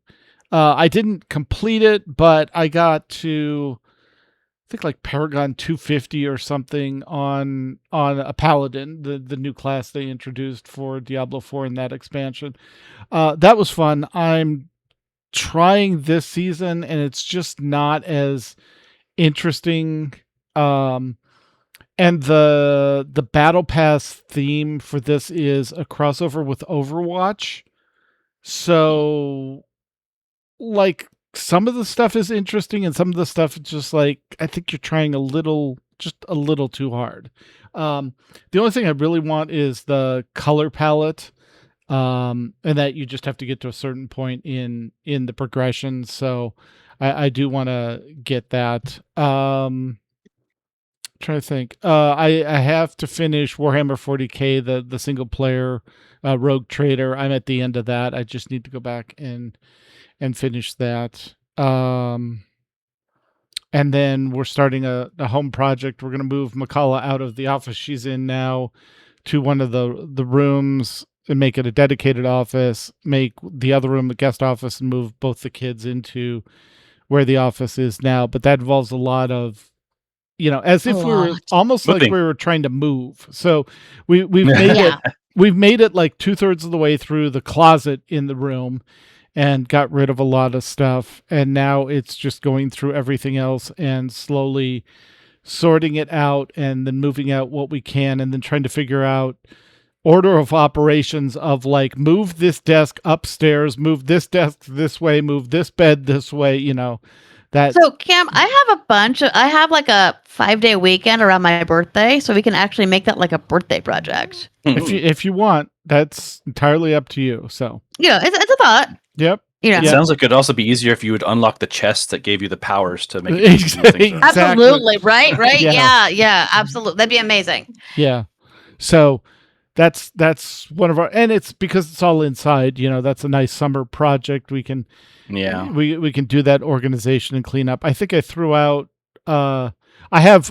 I didn't complete it, but I got to, I think like Paragon 250 or something on a Paladin, the new class they introduced for Diablo 4 in that expansion. That was fun. I'm trying this season, and it's just not as interesting. And the battle pass theme for this is a crossover with Overwatch. So like some of the stuff is interesting, and some of the stuff is just like, I think you're trying just a little too hard. The only thing I really want is the color palette, and that you just have to get to a certain point in the progression. So I do want to get that. Try to think. I have to finish Warhammer 40K, the single player Rogue Trader. I'm at the end of that. I just need to go back and finish that. And then we're starting a home project. We're going to move Makala out of the office she's in now to one of the rooms and make it a dedicated office, make the other room a guest office, and move both the kids into where the office is now. But that involves a lot of, as if we were almost like we were trying to move. So we've made we've made it like 2/3 of the way through the closet in the room and got rid of a lot of stuff. And now it's just going through everything else and slowly sorting it out and then moving out what we can and then trying to figure out order of operations of like, move this desk upstairs, move this desk this way, move this bed this way, that. So Cam, I have like a 5-day weekend around my birthday, so we can actually make that like a birthday project. If you want, that's entirely up to you. So it's a thought. Yep. It sounds like it'd also be easier if you would unlock the chest that gave you the powers to make it. Exactly. Absolutely. Right. Yeah. Absolutely. That'd be amazing. Yeah. So that's one of our, and it's because it's all inside, that's a nice summer project. We can, we can do that organization and clean up. I think I threw out, I have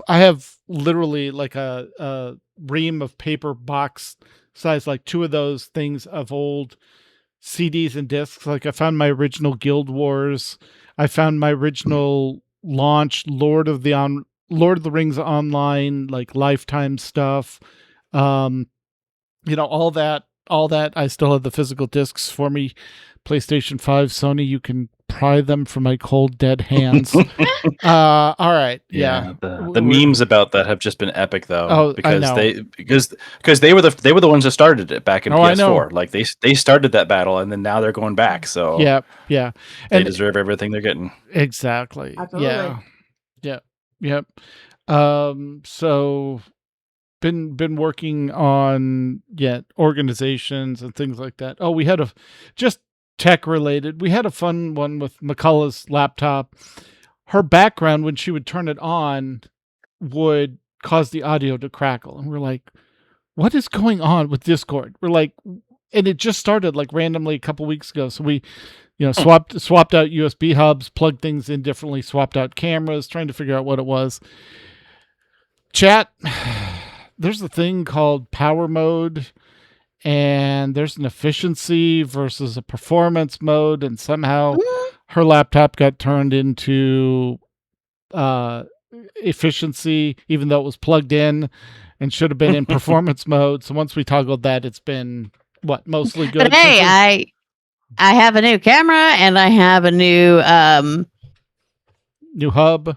literally like a ream of paper box size, like 2 of those things of old CDs and discs. Like I found my original Guild Wars. I found my original launch Lord of the Rings online, like Lifetime stuff. All that I still have the physical discs for me. PlayStation 5, Sony, you can pry them from my cold dead hands. All right. Yeah. The memes about that have just been epic though. Oh, because they were the ones that started it back in PS4. Like they started that battle and then now they're going back. So yeah. They deserve everything they're getting. Exactly. Absolutely. Yeah. Yep. So been working on organizations and things like that. Oh, we had just tech related. We had a fun one with McCullough's laptop. Her background, when she would turn it on, would cause the audio to crackle. And we're like, what is going on with Discord? We're like, and it just started like randomly a couple weeks ago. So we, swapped out USB hubs, plugged things in differently, swapped out cameras, trying to figure out what it was. Chat, there's a thing called power mode, and there's an efficiency versus a performance mode, and somehow her laptop got turned into efficiency, even though it was plugged in and should have been in performance mode. So once we toggled that, it's been mostly good. But hey, I have a new camera and I have a new hub.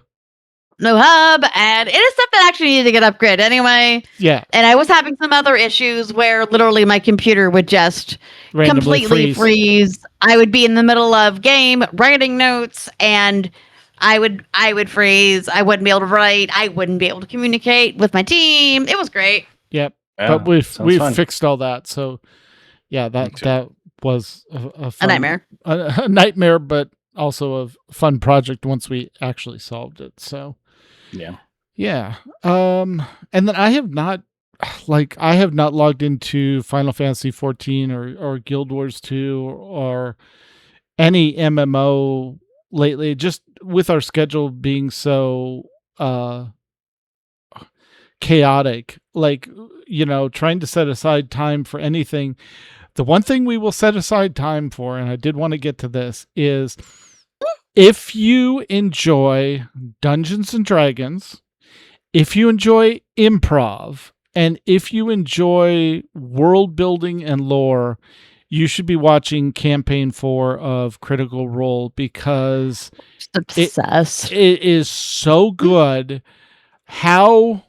No hub, and it is stuff that actually needed to get upgraded anyway. Yeah. And I was having some other issues where literally my computer would just randomly completely freeze. I would be in the middle of game writing notes and I would freeze. I wouldn't be able to write. I wouldn't be able to communicate with my team. It was great. Yep. Yeah, but we've fixed all that. So yeah, that was a nightmare. A nightmare, but also a fun project once we actually solved it. So yeah. And then I have not logged into Final Fantasy 14 or Guild Wars 2 or any MMO lately, just with our schedule being so chaotic, like, trying to set aside time for anything. The one thing we will set aside time for, and I did want to get to this, is if you enjoy Dungeons and Dragons, if you enjoy improv, and if you enjoy world building and lore, you should be watching Campaign 4 of Critical Role, because obsessed. It is so good how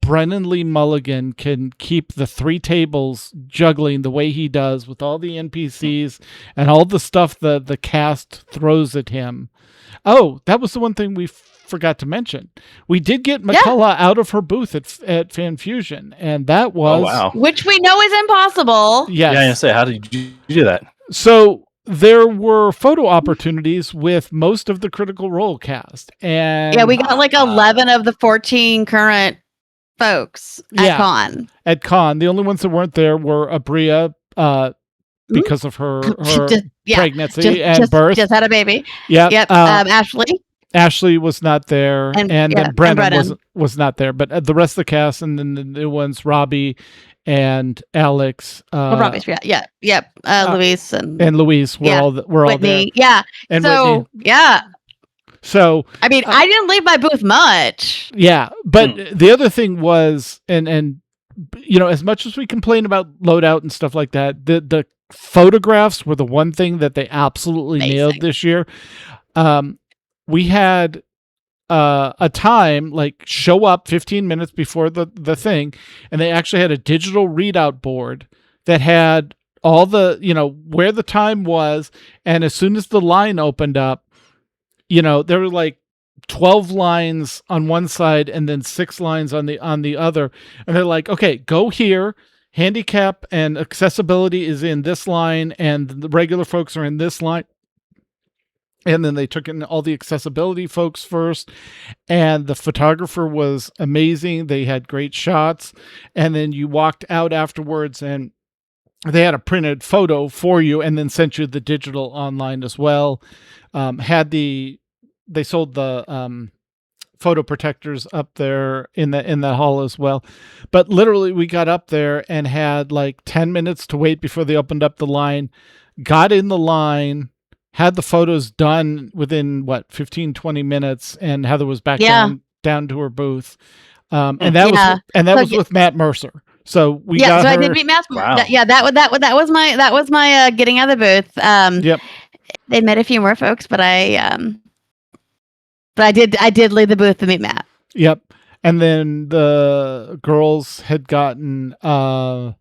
Brennan Lee Mulligan can keep the 3 tables juggling the way he does with all the NPCs and all the stuff that the cast throws at him. Oh, that was the one thing we forgot to mention. We did get McCullough out of her booth at FanFusion, and that was... Which we know is impossible. Yes. Yeah, I say, how did you do that? So there were photo opportunities with most of the Critical Role cast. And Yeah, we got like 11 of the 14 current folks at con. At con. The only ones that weren't there were Abria, because of her pregnancy and birth. Just had a baby. Yeah. Yep. Ashley was not there, and then Brennan was not there. But the rest of the cast, and then the new ones, Robbie and Alex. Robbie's, yep. Louise and Louise were all there. Yeah. And so Whitney. yeah. So I mean, I didn't leave my booth much. Yeah, but the other thing was, and as much as we complain about loadout and stuff like that, the photographs were the one thing that they absolutely nailed this year. We had a time, like, show up 15 minutes before the thing, and they actually had a digital readout board that had all the, where the time was, and as soon as the line opened up, there were like 12 lines on one side and then 6 lines on the other, and they're like, okay, go here. Handicap and accessibility is in this line, and the regular folks are in this line. And then they took in all the accessibility folks first, and the photographer was amazing. They had great shots, and then you walked out afterwards, and they had a printed photo for you, and then sent you the digital online as well. They sold the photo protectors up there in that hall as well. But literally, we got up there and had like 10 minutes to wait before they opened up the line. Got in the line. Had the photos done within 15, 20 minutes, and Heather was back down to her booth. And that was with Matt Mercer. So we got her. I did meet Matt. Wow. Yeah, that was my getting out of the booth. Yep. They met a few more folks, but I did leave the booth to meet Matt. Yep. And then the girls had gotten Liam,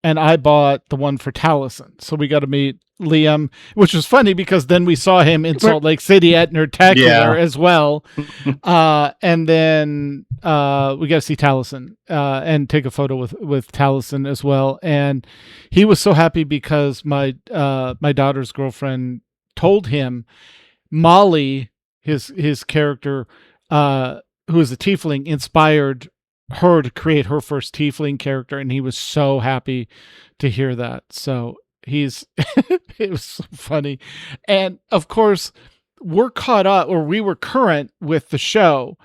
and I bought the one for Taliesin. So we got to meet Liam, which was funny because then we saw him in Salt Lake City at Nerdtacular as well. And then we got to see Taliesin and take a photo with Taliesin as well. And he was so happy because my daughter's girlfriend told him Molly, his character, who is a tiefling, inspired her to create her first tiefling character, and he was so happy to hear that. So it was so funny. And of course, we're caught up, or we were current with the show,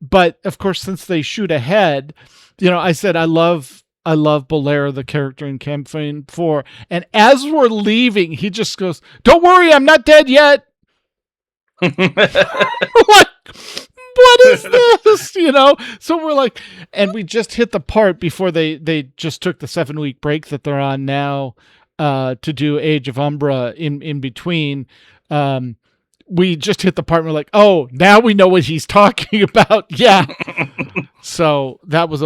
but of course, since they shoot ahead, I said I love Bolaire, the character in Campaign 4, and as we're leaving, he just goes, "Don't worry, I'm not dead yet." What is this? So we're like, and we just hit the part before they just took the 7-week break that they're on now to do Age of Umbra in between. We just hit the part and we're like, oh, now we know what he's talking about. Yeah. So that was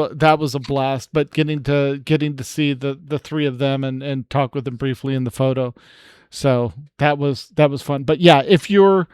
a blast, but getting to see the three of them and talk with them briefly in the photo. So that was fun. But yeah, if you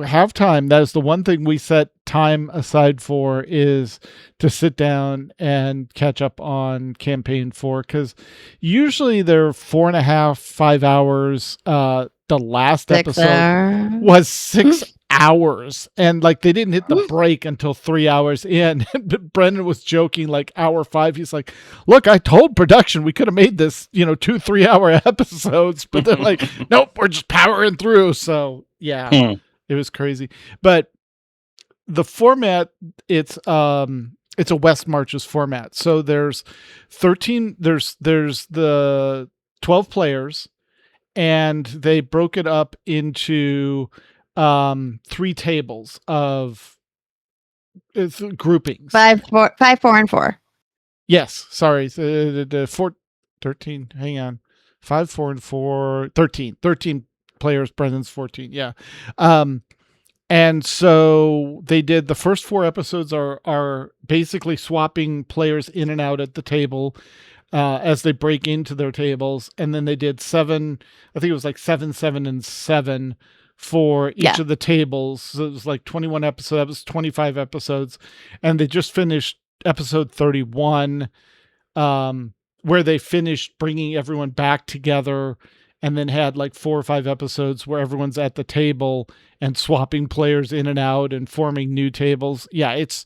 have time, that is the one thing we set time aside for, is to sit down and catch up on Campaign 4, because usually they're 4.5, 5 hours. The last episode was 6 hours, and like they didn't hit the break until 3 hours in. Brendan was joking, like hour 5, he's like, "Look, I told production we could have made this 2-3 hour episodes, but they're like, nope, we're just powering through." So yeah, it was crazy. But the format, it's a West Marches format. So there's 13, there's the 12 players, and they broke it up into 3 tables of groupings. 5, 4, and 4. Yes, sorry. The 13, hang on. 5, 4, and 4, 13. 13 players, Brendan's 14, yeah. And so they did, the first 4 episodes are basically swapping players in and out at the table as they break into their tables. And then they did 7, I think it was like 7, 7, and 7 for each of the tables. So it was like 21 episodes, that was 25 episodes. And they just finished episode 31 a where they finished bringing everyone back together and then had like 4 or 5 episodes where everyone's at the table and swapping players in and out and forming new tables. Yeah, it's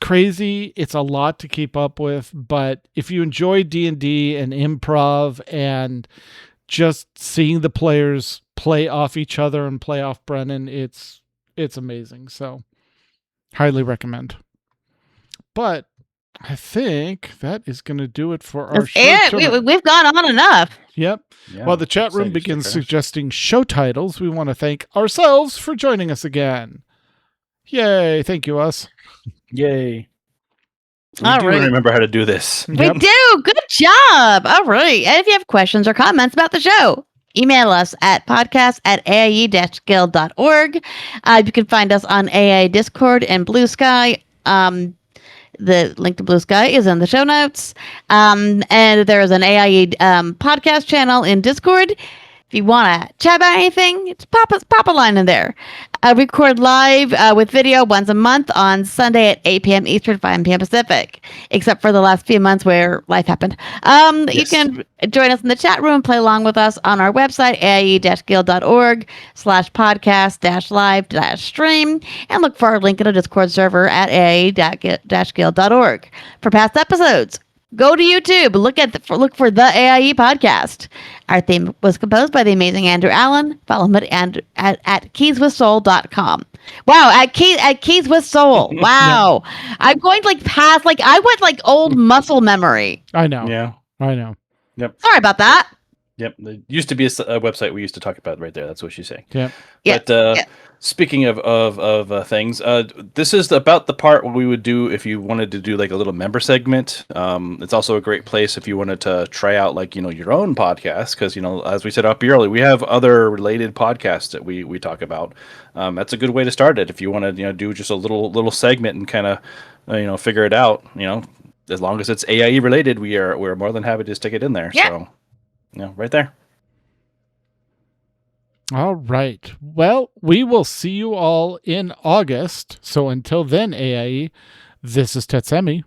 crazy. It's a lot to keep up with, but if you enjoy D&D and improv and just seeing the players play off each other and play off Brennan, it's amazing. So highly recommend. But I think that is going to do it for our show. Yeah, we've gone on enough. Yep. Yeah, While the chat room begins suggesting show titles, we want to thank ourselves for joining us again. Yay. Thank you, us. Yay. We All do right. remember how to do this. We do. Good job. All right. And if you have questions or comments about the show, email us at podcast@aie-guild.org. You can find us on AI Discord and Blue Sky. The link to Blue Sky is in the show notes. And there is an AIE podcast channel in Discord. If you want to chat about anything, it's pop a line in there. I record live with video once a month on Sunday at 8 p.m. Eastern, 5 p.m. Pacific, except for the last few months where life happened. Yes. You can join us in the chat room, play along with us on our website, aie-guild.org/podcast-live-stream, and look for our link in a Discord server at aie-guild.org. For past episodes, go to YouTube. Look for the AIE podcast. Our theme was composed by the amazing Andrew Allen. Follow him at keyswithsoul.com. Wow, at Keys with Soul. Wow. I'm going past I went old muscle memory. I know. Yeah. I know. Yep. Sorry about that. Yep. There used to be a website we used to talk about right there. That's what she's saying. Yeah. But speaking of things, this is about the part we would do if you wanted to do like a little member segment. It's also a great place if you wanted to try out your own podcast, because as we said up early, we have other related podcasts that we talk about. That's a good way to start it if you want to do just a little segment and kind of figure it out. As long as it's AIE related, we're more than happy to stick it in there. Yeah. So right there. All right. Well, we will see you all in August. So until then, AIE, this is Tetsemi.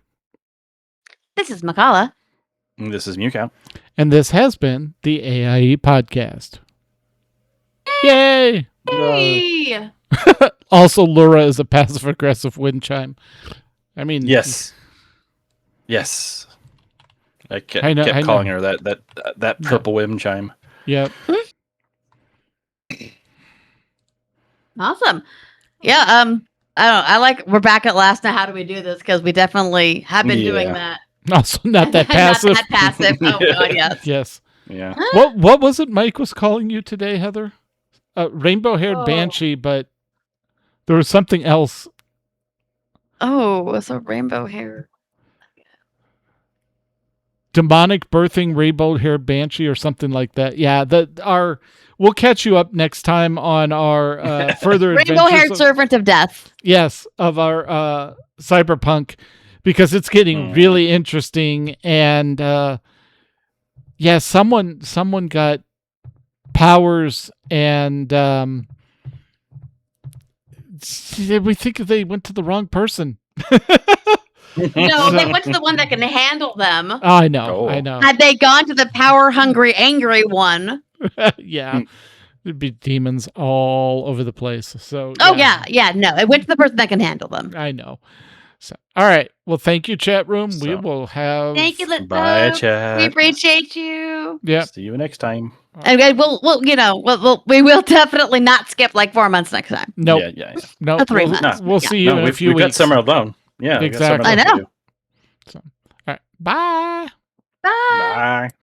This is Makala. And this is Mewcow. And this has been the AIE Podcast. Yay! Hey! Also, Laura is a passive-aggressive wind chime. I mean... Yes. I kept calling her that purple wind chime. Yep. Awesome. Yeah, we're back at last now. How do we do this? Because we definitely have been doing that. Also not that passive. Not that passive. Oh, God, yes. Yes. Yeah. What was it Mike was calling you today, Heather? Rainbow-haired banshee, but there was something else. Oh, it was a rainbow hair. Demonic birthing rainbow-haired banshee or something like that. Yeah, we'll catch you up next time on our further rainbow-haired servant of death. Yes, of our cyberpunk, because it's getting really interesting. And someone got powers, and we think they went to the wrong person. No, they went to the one that can handle them. I know. Had they gone to the power-hungry, angry one? Yeah. There'd be demons all over the place. So. Oh, yeah. No, it went to the person that can handle them. I know. So, all right. Well, thank you, chat room. We will have. Thank you, bye, chat. We appreciate you. Yeah. See you next time. And we will definitely not skip 4 months next time. No. Yeah. No. 3 months. We'll see you in a few we've weeks. got summer alone. Yeah, exactly. I know. So, all right. Bye. Bye. Bye.